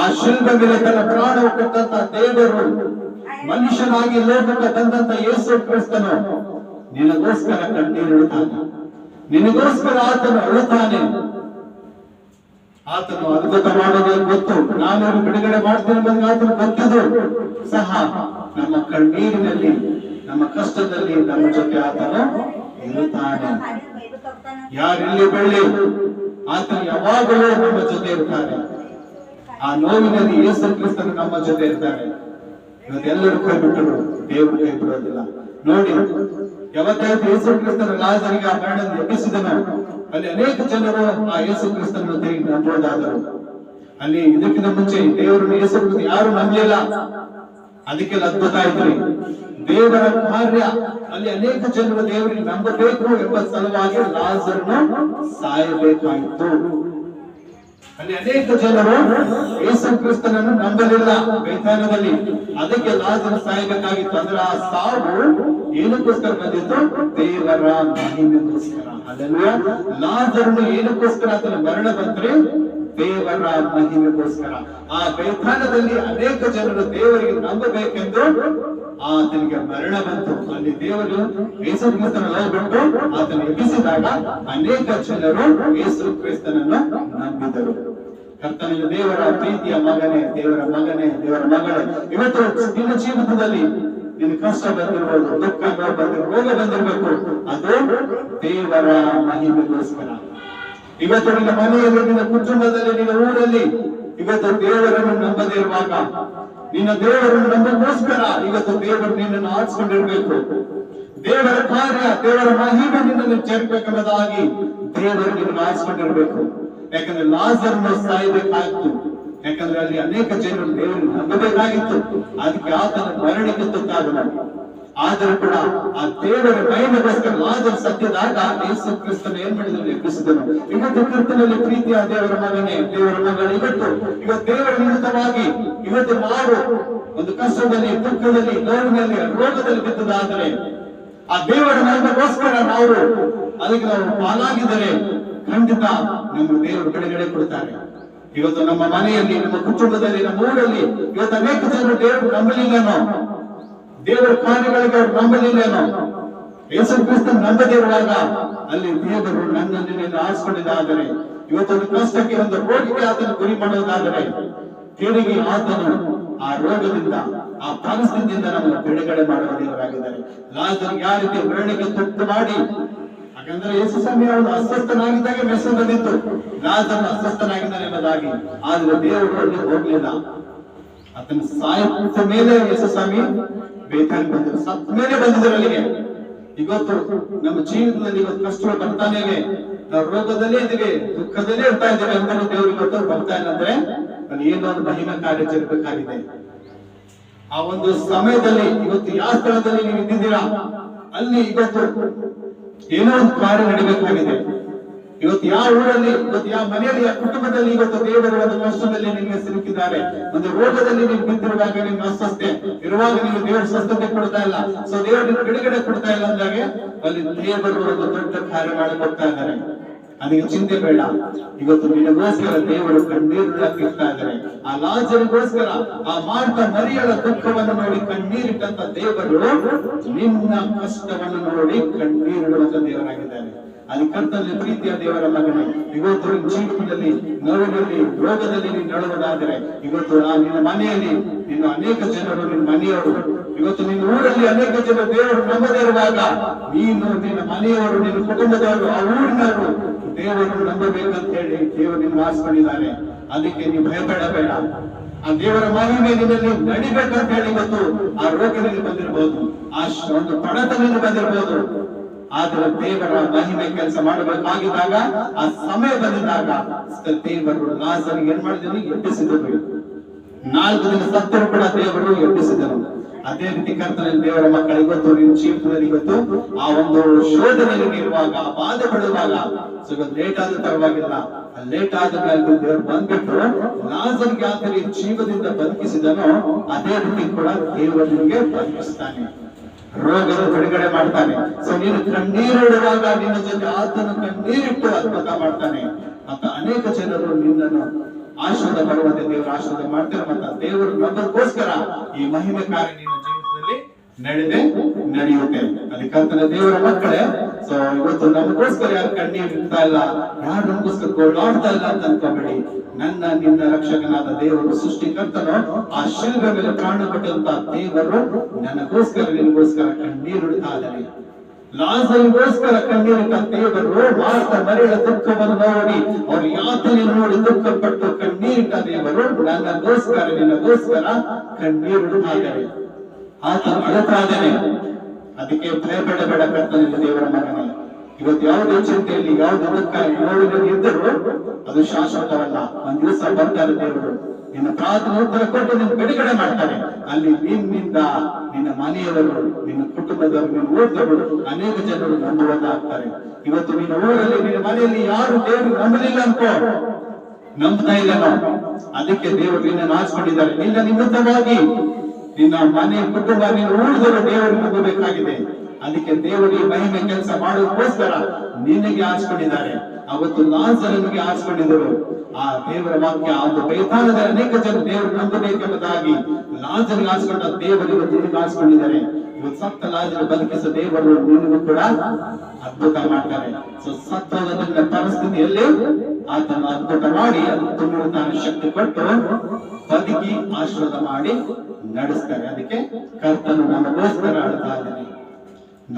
ಆ ಶಿಲ್ಪದ ಮೇಲೆ ತನ್ನ ಪ್ರಾಣವು ಕೊಟ್ಟಂತ ದೇವರು, ಮನುಷ್ಯನಾಗಿ ಲೋಕಕ್ಕೆ ತಂದಂತ ಯೇಸು ಕ್ರಿಸ್ತನು ನಿನಗೋಸ್ಕರ ಕಣ್ಣೀರಿಡುತ್ತಾನೆ, ನಿನಗೋಸ್ಕರ ಆತನು ಅಳುತ್ತಾನೆ. ಆತನು ಅದ್ಭುತ ಮಾಡೋದು ಗೊತ್ತು, ನಾನು ಬಿಡುಗಡೆ ಮಾಡ್ತೇನೆ ಬಂದು ಆತನು ಗೊತ್ತಿದ್ದು ಸಹ ನಮ್ಮ ಕಣ್ಣೀರಿನಲ್ಲಿ, ನಮ್ಮ ಕಷ್ಟದಲ್ಲಿ ನಮ್ಮ ಜೊತೆ ಆತನು ಇರುತ್ತಾನೆ. ಯಾರಿಲ್ಲಿ ಬೆಳ್ಳಿ ಆತನು ಯಾವಾಗಲೂ ನಮ್ಮ ಜೊತೆ ಇರ್ತಾನೆ. ಆ ನೋವಿನಲ್ಲಿ ಯೇಸು ಕ್ರಿಸ್ತನು ನಮ್ಮ ಜೊತೆ ಇರ್ತಾರೆ. ಇವತ್ತೆಲ್ಲರೂ ಕೈ ಬಿಟ್ಟರು, ದೇವರು ಕೈ ಬಿಡೋದಿಲ್ಲ. ನೋಡಿ, ಯಾವತ್ತಾಯ್ತು ಯೇಸು ಕ್ರಿಸ್ತನ ಲಾಜರಿಗೆ ಆ ಮರಣವನ್ನು ಎಬ್ಬಿಸಿದನು, ಅಲ್ಲಿ ಅನೇಕ ಜನರು ಆ ಯೇಸು ಕ್ರಿಸ್ತನನ್ನು ತಿರುಗಿ ನಂಬೋದಾದರು. ಅಲ್ಲಿ ಇದಕ್ಕಿಂತ ಮುಂಚೆ ದೇವರನ್ನು ಯೇಸು ಕ್ರಿಸ್ತ ಯಾರು ನಂಬಲಿಲ್ಲ. ಅದಕ್ಕೆಲ್ಲ ಅದ್ಭುತ ಆಯ್ತು ದೇವರ ಕಾರ್ಯ. ಅಲ್ಲಿ ಅನೇಕ ಜನರು ದೇವರಿಗೆ ನಂಬಬೇಕು ಎಂಬ ಸಲುವಾಗಿ ಲಾಜರನ್ನು ಸಾಯಬೇಕಾಯಿತು. ಅಲ್ಲಿ ಅನೇಕ ಜನರು ಯೇಸು ಕ್ರಿಸ್ತನನ್ನು ನಂಬಲಿಲ್ಲ ಬೇಥಾನದಲ್ಲಿ. ಅದಕ್ಕೆ ಲಾಜರ್ ಸಾಯಬೇಕಾಗಿತ್ತು. ಅಂದ್ರೆ ಆ ಸಾವು ಏನಕ್ಕೋಸ್ಕರ ಬಂದಿತ್ತು? ದೇವರ ಮಹಿಮೆಗೋಸ್ಕರ. ಅಲ್ಲೆಲ್ಲೂಯಾ. ಲಾಜರನು ಏನಕ್ಕೋಸ್ಕರ ಆತನ ಮರಣ ಬಂದ್ರೆ? ದೇವರ ಮಹಿಮೆಗೋಸ್ಕರ. ಆ ಬೇಥಾನದಲ್ಲಿ ಅನೇಕ ಜನರು ದೇವರಿಗೆ ನಂಬಬೇಕೆಂದು ಆತನಿಗೆ ಮರಣ ಬಂತು. ಅಲ್ಲಿ ದೇವರು ಯೇಸು ಕ್ರಿಸ್ತನನ್ನು ಬಿಟ್ಟು ಆತನ ಎಬ್ಬಿಸಿದಾಗ ಅನೇಕ ಜನರು ಯೇಸು ಕ್ರಿಸ್ತನನ್ನು ನಂಬಿದರು. ಕರ್ತನಲ್ಲಿ ದೇವರ ಪ್ರೀತಿಯ ಮಗನೇ, ದೇವರ ಮಗನೇ, ದೇವರ ಮಗಳೇ, ಇವತ್ತು ನಿನ್ನ ಜೀವಿತದಲ್ಲಿ ನಿನ್ನ ಕಷ್ಟ ಬಂದಿರ್ಬೋದು, ದುಃಖ ಬಂದಿರ್ಬೋದು, ರೋಗ ಬಂದಿರ್ಬೇಕು. ಅದು ದೇವರ ಮಹಿಮೆಗೋಸ್ಕರ. ಇವತ್ತು ನಿನ್ನ ಮನೆಯಲ್ಲಿ, ನಿನ್ನ ಕುಟುಂಬದಲ್ಲಿ, ನಿನ್ನ ಊರಲ್ಲಿ ಇವತ್ತು ದೇವರನ್ನು ನಂಬದೇ ಇರುವಾಗ, ನಿನ್ನ ದೇವರನ್ನು ನಂಬಗೋಸ್ಕರ ಇವತ್ತು ದೇವರು ನಿನ್ನನ್ನು ಆರಿಸಿಕೊಂಡಿರ್ಬೇಕು. ದೇವರ ಕಾರ್ಯ, ದೇವರ ಮಹಿಮೆ ನಿನ್ನನ್ನು ಸೇರ್ಬೇಕೆಂಬುದಾಗಿ ದೇವರು ನಿನ್ನನ್ನು ಆರಿಸಿಕೊಂಡಿರ್ಬೇಕು. ಯಾಕಂದ್ರೆ ಲಾಜರನ್ನು ಸಾಯಬೇಕಾಗಿತ್ತು. ಯಾಕಂದ್ರೆ ಅಲ್ಲಿ ಅನೇಕ ಜನರು ದೇವರನ್ನು ನಂಬಬೇಕಾಗಿತ್ತು. ಅದಕ್ಕೆ ಆತನ ಮರಣಕ್ಕೆ ತುತ್ತಾದನು. ಆದರೂ ಕೂಡ ಆ ದೇವರ ಮಹಿಮೆಗೋಸ್ಕರ ಲಾಜರ್ ಸತ್ತಿದಾಗ ಯೇಸು ಕ್ರಿಸ್ತನ ಏನ್ ಮಾಡಿದ್ರು? ಎಬ್ಬಿಸಿದನು. ಇವತ್ತು ಕರ್ತನಲ್ಲಿ ಪ್ರೀತಿಯ ದೇವರ ಮಗನೇ, ದೇವರ ಮಗಳು, ಇವತ್ತು ದೇವರ ನಿಮಿತ್ತವಾಗಿ ಇವತ್ತು ನಾವು ಒಂದು ಕಷ್ಟದಲ್ಲಿ, ದುಃಖದಲ್ಲಿ, ನೋವಿನಲ್ಲಿ, ರೋಗದಲ್ಲಿ ಬಿದ್ದದಾದರೆ ಆ ದೇವರ ಮಹಿಮೆಗೋಸ್ಕರ ನಾವು ಅದಕ್ಕೆ ನಾವು ಪಾಲಾಗಿದ್ದರೆ ಖಂಡಿತ ನಮ್ಮ ದೇವರು ಬಿಡುಗಡೆ ಕೊಡ್ತಾರೆ. ಇವತ್ತು ನಮ್ಮ ಮನೆಯಲ್ಲಿ, ನಮ್ಮ ಕುಟುಂಬದಲ್ಲಿ, ನಮ್ಮ ಊರಲ್ಲಿ ಇವತ್ತು ಅನೇಕ ಜನರು ದೇವರು ನಂಬಲಿಲ್ಲನೋ, ದೇವರ ಕಾರ್ಯಗಳಿಗೆ ಅವರು ನಂಬಲಿಲ್ಲೇನೋ, ಯೇಸು ಕ್ರಿಸ್ತನ ನಂಬದಿರುವಾಗ ಅಲ್ಲಿ ದೇವರು ನನ್ನನ್ನು ಆರಿಸಿಕೊಂಡಿದ್ದಾದರೆ, ಇವತ್ತೊಂದು ಕಷ್ಟಕ್ಕೆ, ಒಂದು ರೋಗಿಗೆ ಆತನ ಗುರಿ ಮಾಡುವುದಾದರೆ ತಿರುಗಿ ಆತನು ಆ ರೋಗದಿಂದ, ಆ ಪರಿಸ್ಥಿತಿಯಿಂದ ನಮ್ಮನ್ನು ಬಿಡುಗಡೆ ಮಾಡುವ ದೇವರಾಗಿದ್ದಾರೆ. ಲಾಜರ್ ಯಾವ ರೀತಿ ಮರಣಕ್ಕೆ ತುತ್ತು ಮಾಡಿ, ಯಾಕಂದ್ರೆ ಯೇಸು ಸ್ವಾಮಿ ಅವನು ಅಸ್ವಸ್ಥನಾಗಿದ್ದಾಗ ಮೆಸ್ಸು ಬಂದಿತ್ತು, ಲಾಜರ್ ಅಸ್ವಸ್ಥನಾಗಿದ್ದಾನೆ ಎಂಬುದಾಗಿ. ಆದ್ರೆ ದೇವರು ಅಲ್ಲಿ ಹೋಗ್ಲಿಲ್ಲ. ಆತನ ಸಾಯದ ಮೇಲೆ ಯೇಸು ಸ್ವಾಮಿ ಬೇಥಾನಿಗೆ ಬಂದರು, ಸತ್ತ ಮೇಲೆ ಬಂದಿದ್ರು ಅಲ್ಲಿಗೆ. ಇವತ್ತು ನಮ್ಮ ಜೀವಿತದಲ್ಲಿ ಇವತ್ತು ಕಷ್ಟಗಳು ಬರ್ತಾನೆ ಇವೆ, ನಾವು ರೋಗದಲ್ಲೇ ಇದ್ದೀವಿ, ದುಃಖದಲ್ಲೇ ಇರ್ತಾ ಇದ್ದೇವೆ ಅಂತ ದೇವರು ಇವತ್ತು ಬರ್ತಾ ಇಲ್ಲ ಅಂದ್ರೆ ಅಲ್ಲಿ ಏನೋ ಒಂದು ಮಹಿಮೆ ಕಾರ್ಯ ಜರಬೇಕಾಗಿದೆ. ಆ ಒಂದು ಸಮಯದಲ್ಲಿ ಇವತ್ತು ಯಾವ ಸ್ಥಳದಲ್ಲಿ ನೀವು ಇದ್ದಿದ್ದೀರಾ ಅಲ್ಲಿ ಇವತ್ತು ಏನೋ ಒಂದು ಕಾರ್ಯ ನಡೀಬೇಕಾಗಿದೆ. ಇವತ್ತು ಯಾವ ಊರಲ್ಲಿ, ಇವತ್ತು ಯಾವ ಮನೆಯಲ್ಲಿ, ಯಾವ ಕುಟುಂಬದಲ್ಲಿ ಇವತ್ತು ದೇವರ ಒಂದು ಕಷ್ಟದಲ್ಲಿ ನಿಮಗೆ ಸಿಲುಕಿದ್ದಾರೆ, ಒಂದು ರೋಗದಲ್ಲಿ ನೀವು ಬಿದ್ದಿರುವಾಗ, ನಿಮ್ಮ ಅಸ್ವಸ್ಥತೆ ಇರುವಾಗ ನೀವು ದೇವರ ಸ್ವಸ್ಥತೆ ಕೊಡ್ತಾ ಇಲ್ಲ, ಸೊ ದೇವರು ಬಿಡುಗಡೆ ಕೊಡ್ತಾ ಇಲ್ಲ ಅಂದಾಗ ಅಲ್ಲಿ ದೇವರು ಒಂದು ದೊಡ್ಡ ಕಾರ್ಯ ಮಾಡಿಕೊಡ್ತಾ ಇದ್ದಾರೆ. ಅದಕ್ಕೆ ಚಿಂತೆ ಬೇಡ. ಇವತ್ತು ನಿನಗೋಸ್ಕರ ದೇವರು ಕಣ್ಣೀರು ಹಾಕಿರ್ತಾ ಇದ್ದಾರೆ. ಆ ಲಾಜರಿಗೋಸ್ಕರ, ಆ ಮಾರ್ಥ ಮರಿಯಳ ದುಃಖವನ್ನು ನೋಡಿ ಕಣ್ಣೀರಿಟ್ಟಂತ ದೇವರು ನಿನ್ನ ಕಷ್ಟವನ್ನು ನೋಡಿ ಕಣ್ಣೀರಿಡುವಂತ ದೇವರಾಗಿದ್ದಾರೆ. ಅಲ್ಲಿ ಕರ್ತನಲ್ಲಿ ಪ್ರೀತಿಯ ದೇವರ ಮಗನೇ, ಇವತ್ತು ಜೀವನದಲ್ಲಿ, ನೋವಿನಲ್ಲಿ, ರೋಗದಲ್ಲಿ ನೀನು ನಡುವುದಾದರೆ, ಇವತ್ತು ನಿನ್ನ ಮನೆಯಲ್ಲಿ ನಿನ್ನ ಅನೇಕ ಜನರು, ನಿನ್ನ ಮನೆಯವರು, ಇವತ್ತು ನಿನ್ನ ಊರಲ್ಲಿ ಅನೇಕ ಜನರು ದೇವರು ನಂಬದೇ ಇರುವಾಗ ನೀನು, ನಿನ್ನ ಮನೆಯವರು, ನಿನ್ನ ಕುಟುಂಬದವರು, ಆ ಊರಿನವರು ದೇವರನ್ನು ನಂಬಬೇಕಂತ ಹೇಳಿ ದೇವರು ನಿನ್ನ ಆರಿಸಿಕೊಂಡಿದ್ದಾನೆ. ಅದಕ್ಕೆ ನೀವು ಭಯಪಡಬೇಡ. ಆ ದೇವರ ಮಹಿಮೆ ನಿನ್ನಲ್ಲಿ ನಡಿಬೇಕಂತ ಹೇಳಿ ಇವತ್ತು ಆ ರೋಗ ನಿಮಗೆ ಬಂದಿರಬಹುದು, ಆ ಒಂದು ಬಡತನ ಬಂದಿರಬಹುದು. ಆದ್ರೆ ದೇವರ ಮಹಿಮೆ ಕೆಲಸ ಮಾಡಬೇಕಾಗಿದ್ದಾಗ, ಆ ಸಮಯ ಬಂದಿದ್ದಾಗ ದೇವರು ಲಾಜರಿಗೆ ಏನ್ ಮಾಡಿದ್ರು? ಎಬ್ಬಿಸಿದರು. 4 ದಿನ ಸತ್ತರು ಕೂಡ ದೇವರು ಎಬ್ಬಿಸಿದರು. ಅದೇ ರೀತಿ ಕರ್ತನಲ್ಲಿ ದೇವರ ಮಕ್ಕಳು ಇವತ್ತು ನಿಮ್ಮ ಜೀವಿತದಲ್ಲಿ ಇವತ್ತು ಆ ಒಂದು ಶೋಧನೆಯಲ್ಲಿ ಇರುವಾಗ, ಬಾಧೆ ಪಡುವಾಗ, ಲೇಟ್ ಆದ ಪರವಾಗಿಲ್ಲ, ಲೇಟ್ ಆದ ಮೇಲೆ ದೇವರು ಬಂದ್ಬಿಟ್ಟು ಲಾಜರ್ಗೆ ಆತನ ಜೀವದಿಂದ ಬದುಕಿಸಿದನೋ ಅದೇ ರೀತಿ ಕೂಡ ದೇವರು ನಿಮಗೆ ಬದುಕಿಸ್ತಾನೆ, ರೋಗದ ಬಿಡುಗಡೆ ಮಾಡ್ತಾನೆ. ಸೊ ನೀನು ಕಣ್ಣೀರಿಡುವಾಗ ನಿನ್ನ ಜೊತೆ ಆತನು ಕಣ್ಣೀರಿಟ್ಟು ಅದ್ಭುತ ಮಾಡ್ತಾನೆ. ಮತ್ತೆ ಅನೇಕ ಜನರು ನಿನ್ನನ್ನು ಆಶೀರ್ವಾದ ಮಾಡುವಂತೆ ದೇವರು ಆಶೀರ್ವಾದ ಮಾಡ್ತಾರೆ. ಮತ್ತೆ ದೇವರು ನಮಗೋಸ್ಕರ ಈ ಮಹಿಮೆ ಕಾರ್ಯ ನಿನ್ನ ಜೀವಿತದಲ್ಲಿ ನಡೆಯುತ್ತೆ. ಅದಕ್ಕೆ ಕರ್ತನ ದೇವರ ಮಕ್ಕಳೇ, ಸೊ ಇವತ್ತು ನಮಗೋಸ್ಕರ ಯಾರು ಕಣ್ಣೀರು ಇಡ್ತಾ ಇಲ್ಲ, ಯಾರು ನಮಗೋಸ್ಕರ ಗೋಳಾಡ್ತಾ ಇಲ್ಲ ಅಂತ ಅನ್ಕೋಬೇಡಿ. ನಿನ್ನ ರಕ್ಷಕನಾದ ದೇವರು, ಸೃಷ್ಟಿಕರ್ತನು, ಆ ಶಿಲ್ಬೆ ಮೇಲೆ ಪ್ರಾಣ ಕೊಟ್ಟಂತ ದೇವರು ನನಗೋಸ್ಕರ, ನಿನಗೋಸ್ಕರ ಕಣ್ಣೀರಿಡ್ತಾ ಇದ್ದಾನೆ. ಲಾಜರಿಗೋಸ್ಕರ ಕಣ್ಣೀರಿಟ್ಟ ದೇವರು ಮಾರ್ಥ ಮರಿಯಳ ದುಃಖವನ್ನು ನೋಡಿ, ಅವರು ಯಾತನೆ ನೋಡಿ ದುಃಖಪಟ್ಟು ಕಣ್ಣೀರಿಟ್ಟ ದೇವರು ನನಗೋಸ್ಕರ, ನಿನಗೋಸ್ಕರ ಕಣ್ಣೀರಿಡ್ತಾ ಇದ್ದಾರೆ. ಆತನು ಅಳುತ್ತಾ ಇದ್ದಾನೆ. ಅದಕ್ಕೆ ಭಯಪಡಬೇಡ ಕರ್ತನಲ್ಲಿ ದೇವರ ಮಗನೇ. ಇವತ್ತು ಯಾವುದೇ ಚಿಂತೆಯಲ್ಲಿ, ಯಾವುದೇ ದುಃಖ ನೋವಿನಲ್ಲಿ ಇದ್ದರೂ ಅದು ಶಾಶ್ವತವಲ್ಲ. ಒಂದ್ ದಿವಸ ಬರ್ತಾರೆ ದೇವರು, ನಿನ್ನ ಪ್ರಾರ್ಥನೆ ಉತ್ತರ ಕೊಟ್ಟು ನಿನ್ನ ಬಿಡುಗಡೆ ಮಾಡ್ತಾರೆ. ಅಲ್ಲಿ ನಿನ್ನಿಂದ ನಿನ್ನ ಮನೆಯವರು, ನಿನ್ನ ಕುಟುಂಬದವರು, ನಿನ್ನ ಊರದವರು ಅನೇಕ ಜನರು ನಂಬುವಂತಾಗ್ತಾರೆ. ಇವತ್ತು ನಿನ್ನ ಊರಲ್ಲಿ, ನಿನ್ನ ಮನೆಯಲ್ಲಿ ಯಾರು ದೇವರು ನಂಬಲಿಲ್ಲ ಅನ್ಕೋ, ನಂಬ್ತಾ ಇಲ್ಲ ನಾವು. ಅದಕ್ಕೆ ದೇವರು ನಿನ್ನನ್ನು ಆರಿಸಿಕೊಂಡಿದ್ದಾರೆ. ನಿನ್ನ ನಿಮಿತ್ತವಾಗಿ ನಿನ್ನ ಮನೆ ಕುಟುಂಬ ನೀನು ಉಳಿದರೂ ದೇವರು ನಂಬಬೇಕಾಗಿದೆ. ಅದಕ್ಕೆ ದೇವರಿಗೆ ಮಹಿಮೆ ಕೆಲಸ ಮಾಡೋದಕ್ಕೋಸ್ಕರ ನಿನಗೆ ಆರಿಸಿಕೊಂಡಿದ್ದಾರೆ. ಅವತ್ತು ಲಾಜರನಿಗೆ ಆರಿಸಿಕೊಂಡಿದ್ದರು. ಆ ದೇವರ ವಾಕ್ಯ ಒಂದು ಬೈತಾನದ ಅನೇಕ ಜನ ದೇವರು ನಂಬಬೇಕೆಂಬುದಾಗಿ ಲಾಜರಿಗೆ ಆರಿಸಿಕೊಂಡ ದೇವರು ಇವತ್ತು ನಿನಗೆ ಆರಿಸಿಕೊಂಡಿದ್ದಾರೆ. ಇವತ್ತು ಸತ್ತ ಲಾಜರ ಬದುಕಿಸ ದೇವರು ನಿನಗೂ ಕೂಡ ಅದ್ಭುತ ಮಾಡ್ತಾರೆ. ಸೊ ಸತ್ತೋದ ಪರಿಸ್ಥಿತಿಯಲ್ಲಿ ಆತನ ಅದ್ಭುತ ಮಾಡಿ ಅದನ್ನು ತಾನು ಶಕ್ತಿ ಕೊಟ್ಟು ಬದುಕಿ ಆಶೀರ್ವಾದ ಮಾಡಿ ನಡೆಸ್ತಾರೆ. ಅದಕ್ಕೆ ಕರ್ತನು ನಮಗೋಸ್ಕರ ಅಳ್ತಾ ಇದ್ದಾನೆ.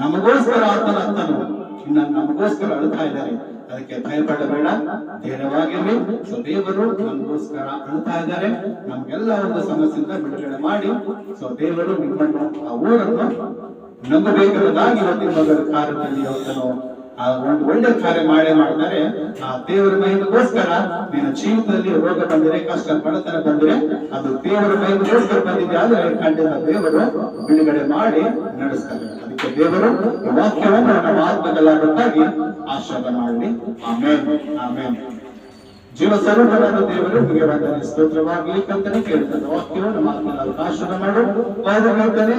ನಮಗೋಸ್ಕರ ಆತನು ಇನ್ನು ನಮಗೋಸ್ಕರ ಅಳ್ತಾ ಇದ್ದಾರೆ. ಅದಕ್ಕೆ ಭಯಪಡಬೇಡ, ಧೈರ್ಯವಾಗಿರ್ಲಿ. ಸೊ ದೇವರು ನಮಗೋಸ್ಕರ ಅಳ್ತಾ ಇದ್ದಾರೆ. ನಮ್ಗೆಲ್ಲ ಒಂದು ಸಮಸ್ಯೆಯಿಂದ ಬಿಡುಗಡೆ ಮಾಡಿ ಸೊ ದೇವರು ನಿಮ್ಮನ್ನು ಆ ಊರನ್ನು ನಂಬಬೇಕಾಗಿ ಇವತ್ತಿನ ಮಗಳ ಕಾರ್ಯದಲ್ಲಿ ಅವತ್ತನು ಆ ಒಂದು ಒಳ್ಳೆ ಕಾರ್ಯ ಮಾಡ್ತಾರೆ. ಆ ದೇವರ ಮಹಿಮೆಗೋಸ್ಕರ ನಿನ್ನ ಜೀವಿತದಲ್ಲಿ ರೋಗ ಬಂದರೆ, ಕಷ್ಟ ಬಡತನ ಬಂದರೆ ಅದು ದೇವರ ಮಹಿಮೆಗೋಸ್ಕರ ಬಂದಿದೆ ಆದ್ರೆ ಖಂಡಿತ ದೇವರು ಬಿಡುಗಡೆ ಮಾಡಿ ನಡೆಸ್ತಾರೆ. ಅದಕ್ಕೆ ದೇವರು ವಾಕ್ಯವನ್ನು ನಮ್ಮ ಆತ್ಮಗಳಾಗಿ ಆಶೀರ್ವಾದ ಮಾಡಲಿ. ಆಮೇನ್ ಆಮೇನ್. ಜೀವ ಸ್ವರೂಪರಾದ ದೇವರು ನಿಮಗೆ ವಂದನೆ ಸ್ತೋತ್ರವಾಗಲಿ ಕಂತಾನೆ ಕೇಳ್ತಾನೆ. ವಾಕ್ಯವು ನಮ್ಮ ಆತ್ಮಗಳ ಆಶೀರ್ವಾದ ಮಾಡು. ಹೇಳ್ತಾನೆ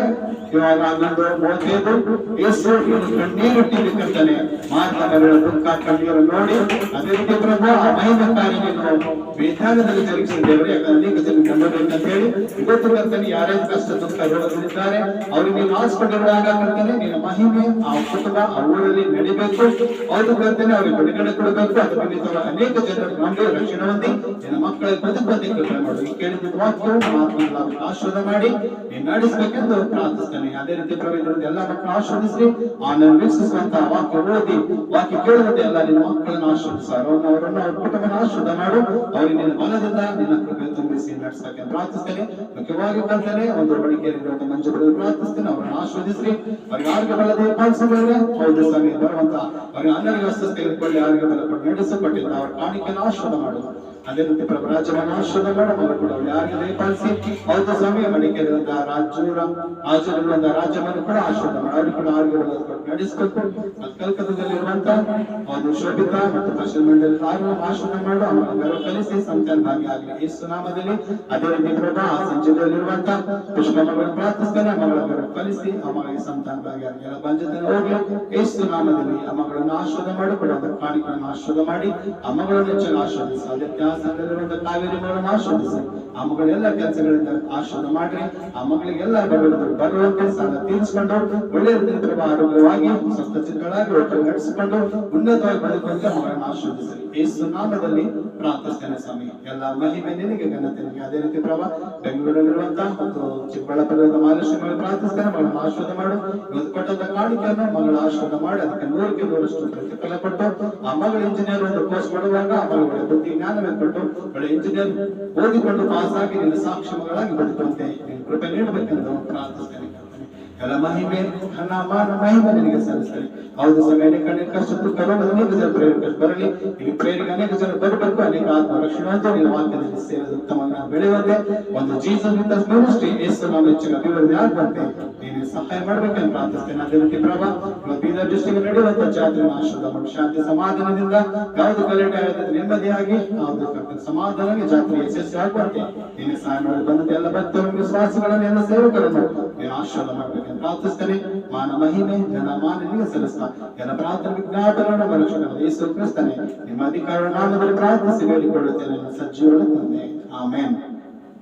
ಇವಾಗ 11:35 ಯೇಸು ಕಣ್ಣೀರಿಟ್ಟಿದ್ದು ಕರ್ತಾನೆ. ಮಾರ್ಗಗಳ ದುಃಖ ಕಣ್ಣೀರು ನೋಡಿ ಅದೇ ರೀತಿ ಪ್ರಭು ಆ ಮಹಿಮೆ ಕಾರ್ಯವನ್ನು ಬೇತಾನದಲ್ಲಿ ಜರುಗಿಸಿದ್ದೇವೆ. ಯಾಕಂದ್ರೆ ಅನೇಕ ಜನ ನಂಬಬೇಕಂತ ಹೇಳಿ ಇವತ್ತು ಕರ್ತಾನೆ ಯಾರ್ಯಾರು ಕಷ್ಟ ದುಃಖ ರೋಗದಲ್ಲಿದ್ದಾರೆ ಅವ್ರಿಗೆ ನೀನು ಆಸ್ಪತ್ರೆಗಳಾಗ ಕರ್ತಾನೆ ನಿನ್ನ ಮಹಿಮೆ ಆ ಕುಟುಂಬ ಆ ಊರಲ್ಲಿ ನಡಿಬೇಕು. ಅವ್ರು ಕರ್ತಾನೆ ಅವ್ರಿಗೆ ಬಿಡುಗಡೆ ಕೊಡಬೇಕು. ಅದರ ನಿಮಿತ್ತ ಅನೇಕ ಜನರು ನಮಗೆ ರಕ್ಷಣೆ ಹೊಂದಿ ನಿನ್ನ ಮಕ್ಕಳ ಬದುಕುವಂತೆ ಕೃಪೆ ಮಾಡು. ಈ ಕೇಳಿದ ವಾಕ್ಯವು ಆಶೀರ್ವಾದ ಮಾಡಿ ನೀನು ನಡೆಸಬೇಕೆಂದು ಪ್ರಾರ್ಥಿಸ್ತೇನೆ. ಅದೇ ರೀತಿ ಪ್ರವೇಶದಿಂದ ಎಲ್ಲ ಮಕ್ಕಳು ಆಶೀರ್ವದಿಸಿ ಆನಂದ ವೀಕ್ಷಿಸುವಂತಹ ವಾಕ್ಯ ಓದಿ ವಾಕ್ಯ ಕೇಳುವಂತೆ ಎಲ್ಲ ನಿನ್ನ ಮಕ್ಕಳನ್ನು ಆಶೀರ್ವದಿಸು. ಅವರನ್ನು ಅವ್ರ ಕುಟುಂಬನ ಆಶೀರ್ವಾದ ಮಾಡು. ಅವರಿಗೆ ನಿನ್ನ ಬಲದಿಂದ ನಿನ್ನ ಕೃಪೆ ತುಂಬಿಸಿ ನಡೆಸಬೇಕೆಂದು ಪ್ರಾರ್ಥಿಸ್ತೇನೆ. ಮುಖ್ಯವಾಗಿ ಕಲ್ತಾನೆ ಒಂದು ಬಳಿಕೆಯಲ್ಲಿ ಮಂಜು ಬರೆದು ಪ್ರಾರ್ಥಿಸ್ತೇನೆ. ಅವರನ್ನು ಆಶೀರ್ವದಿಸಿ ಅವರಿಗೆ ಆರೋಗ್ಯ ಬಲದ ಪಾಲಿಸಿದರೆ ಹೌದು ಸಮಯ ಬರುವಂತ ಅವರಿಗೆ ಅನ್ನರಿಗೆ ವಸ್ತು ತೆಗೆದುಕೊಳ್ಳಿ ಆರೋಗ್ಯ ಬಲ ಕೊಟ್ಟು ನಡೆಸಲ್ಪಟ್ಟಿದ್ದ ಅವರ ಕಾಣಿಕೆಯನ್ನು ಆಶೀರ್ವಾದ ಮಾಡು. ಅದೇ ರೀತಿ ಪ್ರಭು ರಾಜ್ಯವನ್ನು ಆಶೀರ್ವಾದ ಮಾಡು. ಮಗಳು ಕೂಡ ಯಾರಿಗೆ ದಯಪಾಲಿಸಿ ಹೌದು ಸಮಯ ಮಡಿಕೆರುವಂತಹ ರಾಜ್ಯವಿರುವಂತಹ ರಾಜ್ಯವನ್ನು ಕೂಡ ಆಶೀರ್ವಾದ ಮಾಡು. ಅವರಿಗೆ ಕೂಡ ಆರೋಗ್ಯ ಬಲ ಕೊಟ್ಟು ನಡೆಸಬೇಕು. ಕಲ್ಕತ್ತದಲ್ಲಿರುವಂತಹ ಒಂದು ಶೋಭಿತಾ ಮತ್ತು ದರ್ಶನ ಮಂಡಳಿ ಆಶೀರ್ವಾದ ಮಾಡು. ಅವರ ಕಲಿಸಿ ಸಂತಾನ ಭಾಗ್ಯ ಆಗಲಿ ಯೇಸು ನಾಮದಲ್ಲಿ. ಅದೇ ರೀತಿ ಪ್ರಭು ಆ ಸಂಜೆಯಲ್ಲಿರುವಂತಹ ಪುಷ್ಪ ಮಗಳನ್ನು ಪ್ರಾರ್ಥಿಸ್ತೇನೆ. ಮಗಳ ಕಲಿಸಿ ಆ ಮಗಳಿಗೆ ಸಂತಾನ ಭಾಗ್ಯ ಆಗಲಿ. ಎಲ್ಲ ಬಂಜತನ ಹೋಗ್ಲಿ ಯೇಸು ನಾಮದಲ್ಲಿ. ಆ ಮಗಳನ್ನು ಆಶೀರ್ವಾದ ಮಾಡಿ ಕೂಡ ಅದರ ಕಾಣಿಕೆಯನ್ನು ಆಶೀರ್ವಾದ ಮಾಡಿ ಆ ಮಗಳನ್ನು ಹೆಚ್ಚಾಗಿ ಆಶೀರ್ವದಿಸಿ. ಅದಕ್ಕೆ ಆ ಸಂಘದಲ್ಲಿರುವಂತಹ ಕಾವೇರಿ ಮಗಳನ್ನು ಆಶೀರ್ವದಿಸಿ ಆ ಮಗಳೆಲ್ಲ ಕೆಲಸಗಳಿಂದ ಆಶೀರ್ವಾದ ಮಾಡ್ರಿ. ಆ ಮಗಳಿಗೆಲ್ಲ ಬರುವಂತೆ ಸಾಲ ತೀರಿಸಿಕೊಂಡು ಒಳ್ಳೆಯ ಆರೋಗ್ಯವಾಗಿ ಸ್ವಸ್ಥ ಚಿತ್ರಗಳಾಗಿ ಒಟ್ಟು ನಡೆಸಿಕೊಂಡು ಉನ್ನತವಾಗಿ ಬದುಕುವಂತೆ ಮಗಳನ್ನು ಆಶೀರ್ವದಿಸಿ ಯೇಸು ನಾಮದಲ್ಲಿ ಪ್ರಾರ್ಥಿಸ್ತೇನೆ ಸ್ವಾಮಿ. ಎಲ್ಲ ಮಹಿಮೆ ನಿನಗೆ ಘನತೆ ನಿನಗೆ. ಅದೇ ರೀತಿ ಪ್ರಭಾ ಬೆಂಗಳೂರಲ್ಲಿರುವಂತಹ ಮತ್ತು ಚಿಕ್ಕಬಳ್ಳಾಪುರದ ಮಹಾಲಕ್ಷ್ಮಿ ಪ್ರಾರ್ಥಿಸ್ತೇನೆ. ಮಗಳನ್ನು ಆಶೀರ್ವಾದ ಮಾಡು. ಇವತ್ತು ಕೊಟ್ಟಂತ ಕಾಣಿಕೆಯನ್ನು ಮಗಳ ಆಶೀರ್ವಾದ ಮಾಡಿ ಅದಕ್ಕೆ 100ಕ್ಕೆ 100ರಷ್ಟು ಪ್ರತಿಫಲ ಕೊಟ್ಟು ಆ ಮಗಳ ಇಂಜಿನಿಯರ್ ಒಂದು ಕೋರ್ಸ್ ಮಾಡುವಾಗ ಆ ಮಗಳ ಬುದ್ಧಿ ಜ್ಞಾನವೇ ಕೊಟ್ಟು ಒಳ್ಳೆ ಇಂಜಿನಿಯರ್ ಓದಿಕೊಂಡು ಪಾಸ್ ಆಗಿ ನಿನ್ನ ಸಾಕ್ಷಿ ಮಗಳಾಗಿ ಬದುಕುವಂತೆ ನೀನು ಕೃಪೆ ನೀಡಬೇಕೆಂದು ಪ್ರಾರ್ಥಿಸ್ತೇನೆ. ಎಲ್ಲ ಮಹಿಮೆ ನನ್ನ ಮಹಿಮೆ ನಿನಗೆ ಸಲ್ಲಿಸ್ತೇನೆ. ಹೌದು ಸಮಯ ಅನೇಕ ಕಷ್ಟ ದುಃಖ ಅನೇಕ ಜನ ಪ್ರೇರಿತ ಬರಲಿ. ಇಲ್ಲಿ ಪ್ರೇರಿಗೆ ಅನೇಕ ಜನ ಬರಬೇಕು. ಅನೇಕ ಆತ್ಮ ರಕ್ಷಣೆ ಅಂತ ನಿನ್ನ ವಾಕ್ಯದಲ್ಲಿ ಸೇರಿದ ಉತ್ತಮವಾಗಿ ಬೆಳೆಯುವಂತೆ ಒಂದು ಜೀಸಸ್ ವಿತ್ ಮಿನಿಸ್ಟ್ರಿ ಯೇಸು ನಾಮ ಹೆಚ್ಚಿನ ಅಭಿವೃದ್ಧಿ ಆಗುವಂತೆ ನೀನು ಸಹಾಯ ಮಾಡ್ಬೇಕಂತ ಪ್ರಾರ್ಥಿಸ್ತೇನೆ. ಅದೇ ರೀತಿ ಪ್ರಭಾ ಬೀದರ್ ಡಿಸ್ಟ್ರಿಕ್ಟ್ ನಡೆಯುವಂತ ಜಾತ್ರೆ ಆಶೀರ್ವಾದ ಮಾಡಿ ಶಾಂತಿ ಸಮಾಧಾನದಿಂದ ಯಾವುದು ಗಲಾಟೆ ಆಗದೆ ನೆಮ್ಮದಿಯಾಗಿ ಯಾವುದು ಸಮಾಧಾನವಾಗಿ ಜಾತ್ರೆ ಯಶಸ್ವಿ ಆಗುವಂತೆ ನೀನು ಸಹಾಯ ಮಾಡಿ ಬಂದಂತೆ ಎಲ್ಲ ಭಕ್ತರು ವಿಶ್ವಾಸಗಳನ್ನು ಎಲ್ಲ ಸೇವಕರನ್ನು ನೀನು ಆಶೀರ್ವಾದ ಮಾಡ್ಬೇಕಂತ ಪ್ರಾರ್ಥಿಸ್ತೇನೆ. ಮಾನ ಮಹಿಮೆ ಜನ ಮಾನನಿಗೆ ಸಲ್ಲಿಸ್ತಾ ಎಲ್ಲ ಪ್ರಾರ್ಥನೆ ವಿಜ್ಞಾಪನವನ್ನು ಮನುಷ್ಯನ ಯೇಸು ಕ್ರಿಸ್ತನೇ ನಿಮ್ಮ ಅಧಿಕಾರ ನಾಮದಲ್ಲಿ ಪ್ರಾರ್ಥಿಸಿ ಬೇಡಿಕೊಳ್ಳುತ್ತೇನೆ ಸಜ್ಜೀವನ ತಂದೆ. ಆಮೇನ್.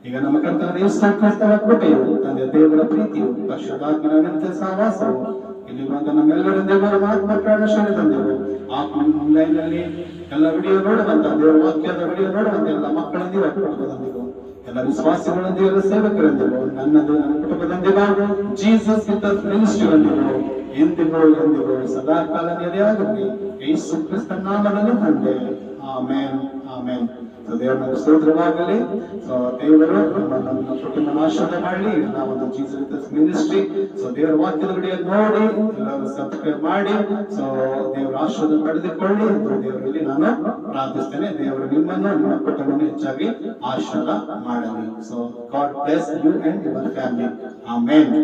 ಈಗ ನಮ್ಮ ಕರ್ತನಾದ ಯೇಸು ಕ್ರಿಸ್ತನ ಕೃಪೆಯು ತಂದೆ ದೇವರ ಪ್ರೀತಿಯು ಪರಿಶುದ್ಧಾತ್ಮನ ನಿತ್ಯ ಸಹವಾಸವು ಇಲ್ಲಿ ಬಂದ ನಮ್ಮೆಲ್ಲರ ದೇವರ ಆತ್ಮ ಪ್ರಾಣಶಾಲೆ ತಂದೆವು. ಆ ಆನ್ಲೈನ್ ನಲ್ಲಿ ಎಲ್ಲ ವಿಡಿಯೋ ನೋಡುವಂತ ದೇವರ ವಾಕ್ಯದ ವಿಡಿಯೋ ನೋಡುವಂತ ಎಲ್ಲ ಮಕ್ಕಳೊಂದಿಗೆ ಕುಟುಂಬದೊಂದಿಗೂ ಎಲ್ಲ ವಿಶ್ವಾಸಿಗಳೊಂದಿಗೆ ಎಲ್ಲ ಸೇವಕರೊಂದಿಗೂ ನನ್ನದು ನನ್ನ ಕುಟುಂಬದೊಂದಿಗೂ ಜೀಸಸ್ ವಿತ್ ಮಿನಿಸ್ಟ್ರಿ ಹೊಂದಿಗೂ ಎಂದಿಗೂ ಸದಾ ಕಾಲ ನೆಲೆಯಾಗಲಿ ಯೇಸು ಕ್ರಿಸ್ತನ ನಾಮದಲ್ಲಿ ತಂದೆ. ಆಮೇನ್ ಆಮೇನ್. ದೇವರ ಸ್ತೋತ್ರವಾಗಲಿ. ದೇವರು ನಮ್ಮ ಕುಟುಂಬ ಆಶೀರ್ವಾದ ಮಾಡಲಿ. ನಾವೊಂದು ಜೀಸಸ್ ಮಿನಿಸ್ಟ್ರಿ ದೇವರ ವಾಕ್ಯದ ವಿಡಿಯೋ ನೋಡಿ ಎಲ್ಲರೂ ಸಬ್ಸ್ಕ್ರೈಬ್ ಮಾಡಿ ದೇವರ ಆಶೀರ್ವಾದ ಪಡೆದುಕೊಳ್ಳಿ ಎಂದು ದೇವರಲ್ಲಿ ನಾನು ಪ್ರಾರ್ಥಿಸ್ತೇನೆ. ದೇವರು ನಿಮ್ಮನ್ನು ನಿಮ್ಮ ಕುಟುಂಬವನ್ನು ಹೆಚ್ಚಾಗಿ ಆಶೀರ್ವಾದ ಮಾಡಲಿ. So God bless you and your family. Amen.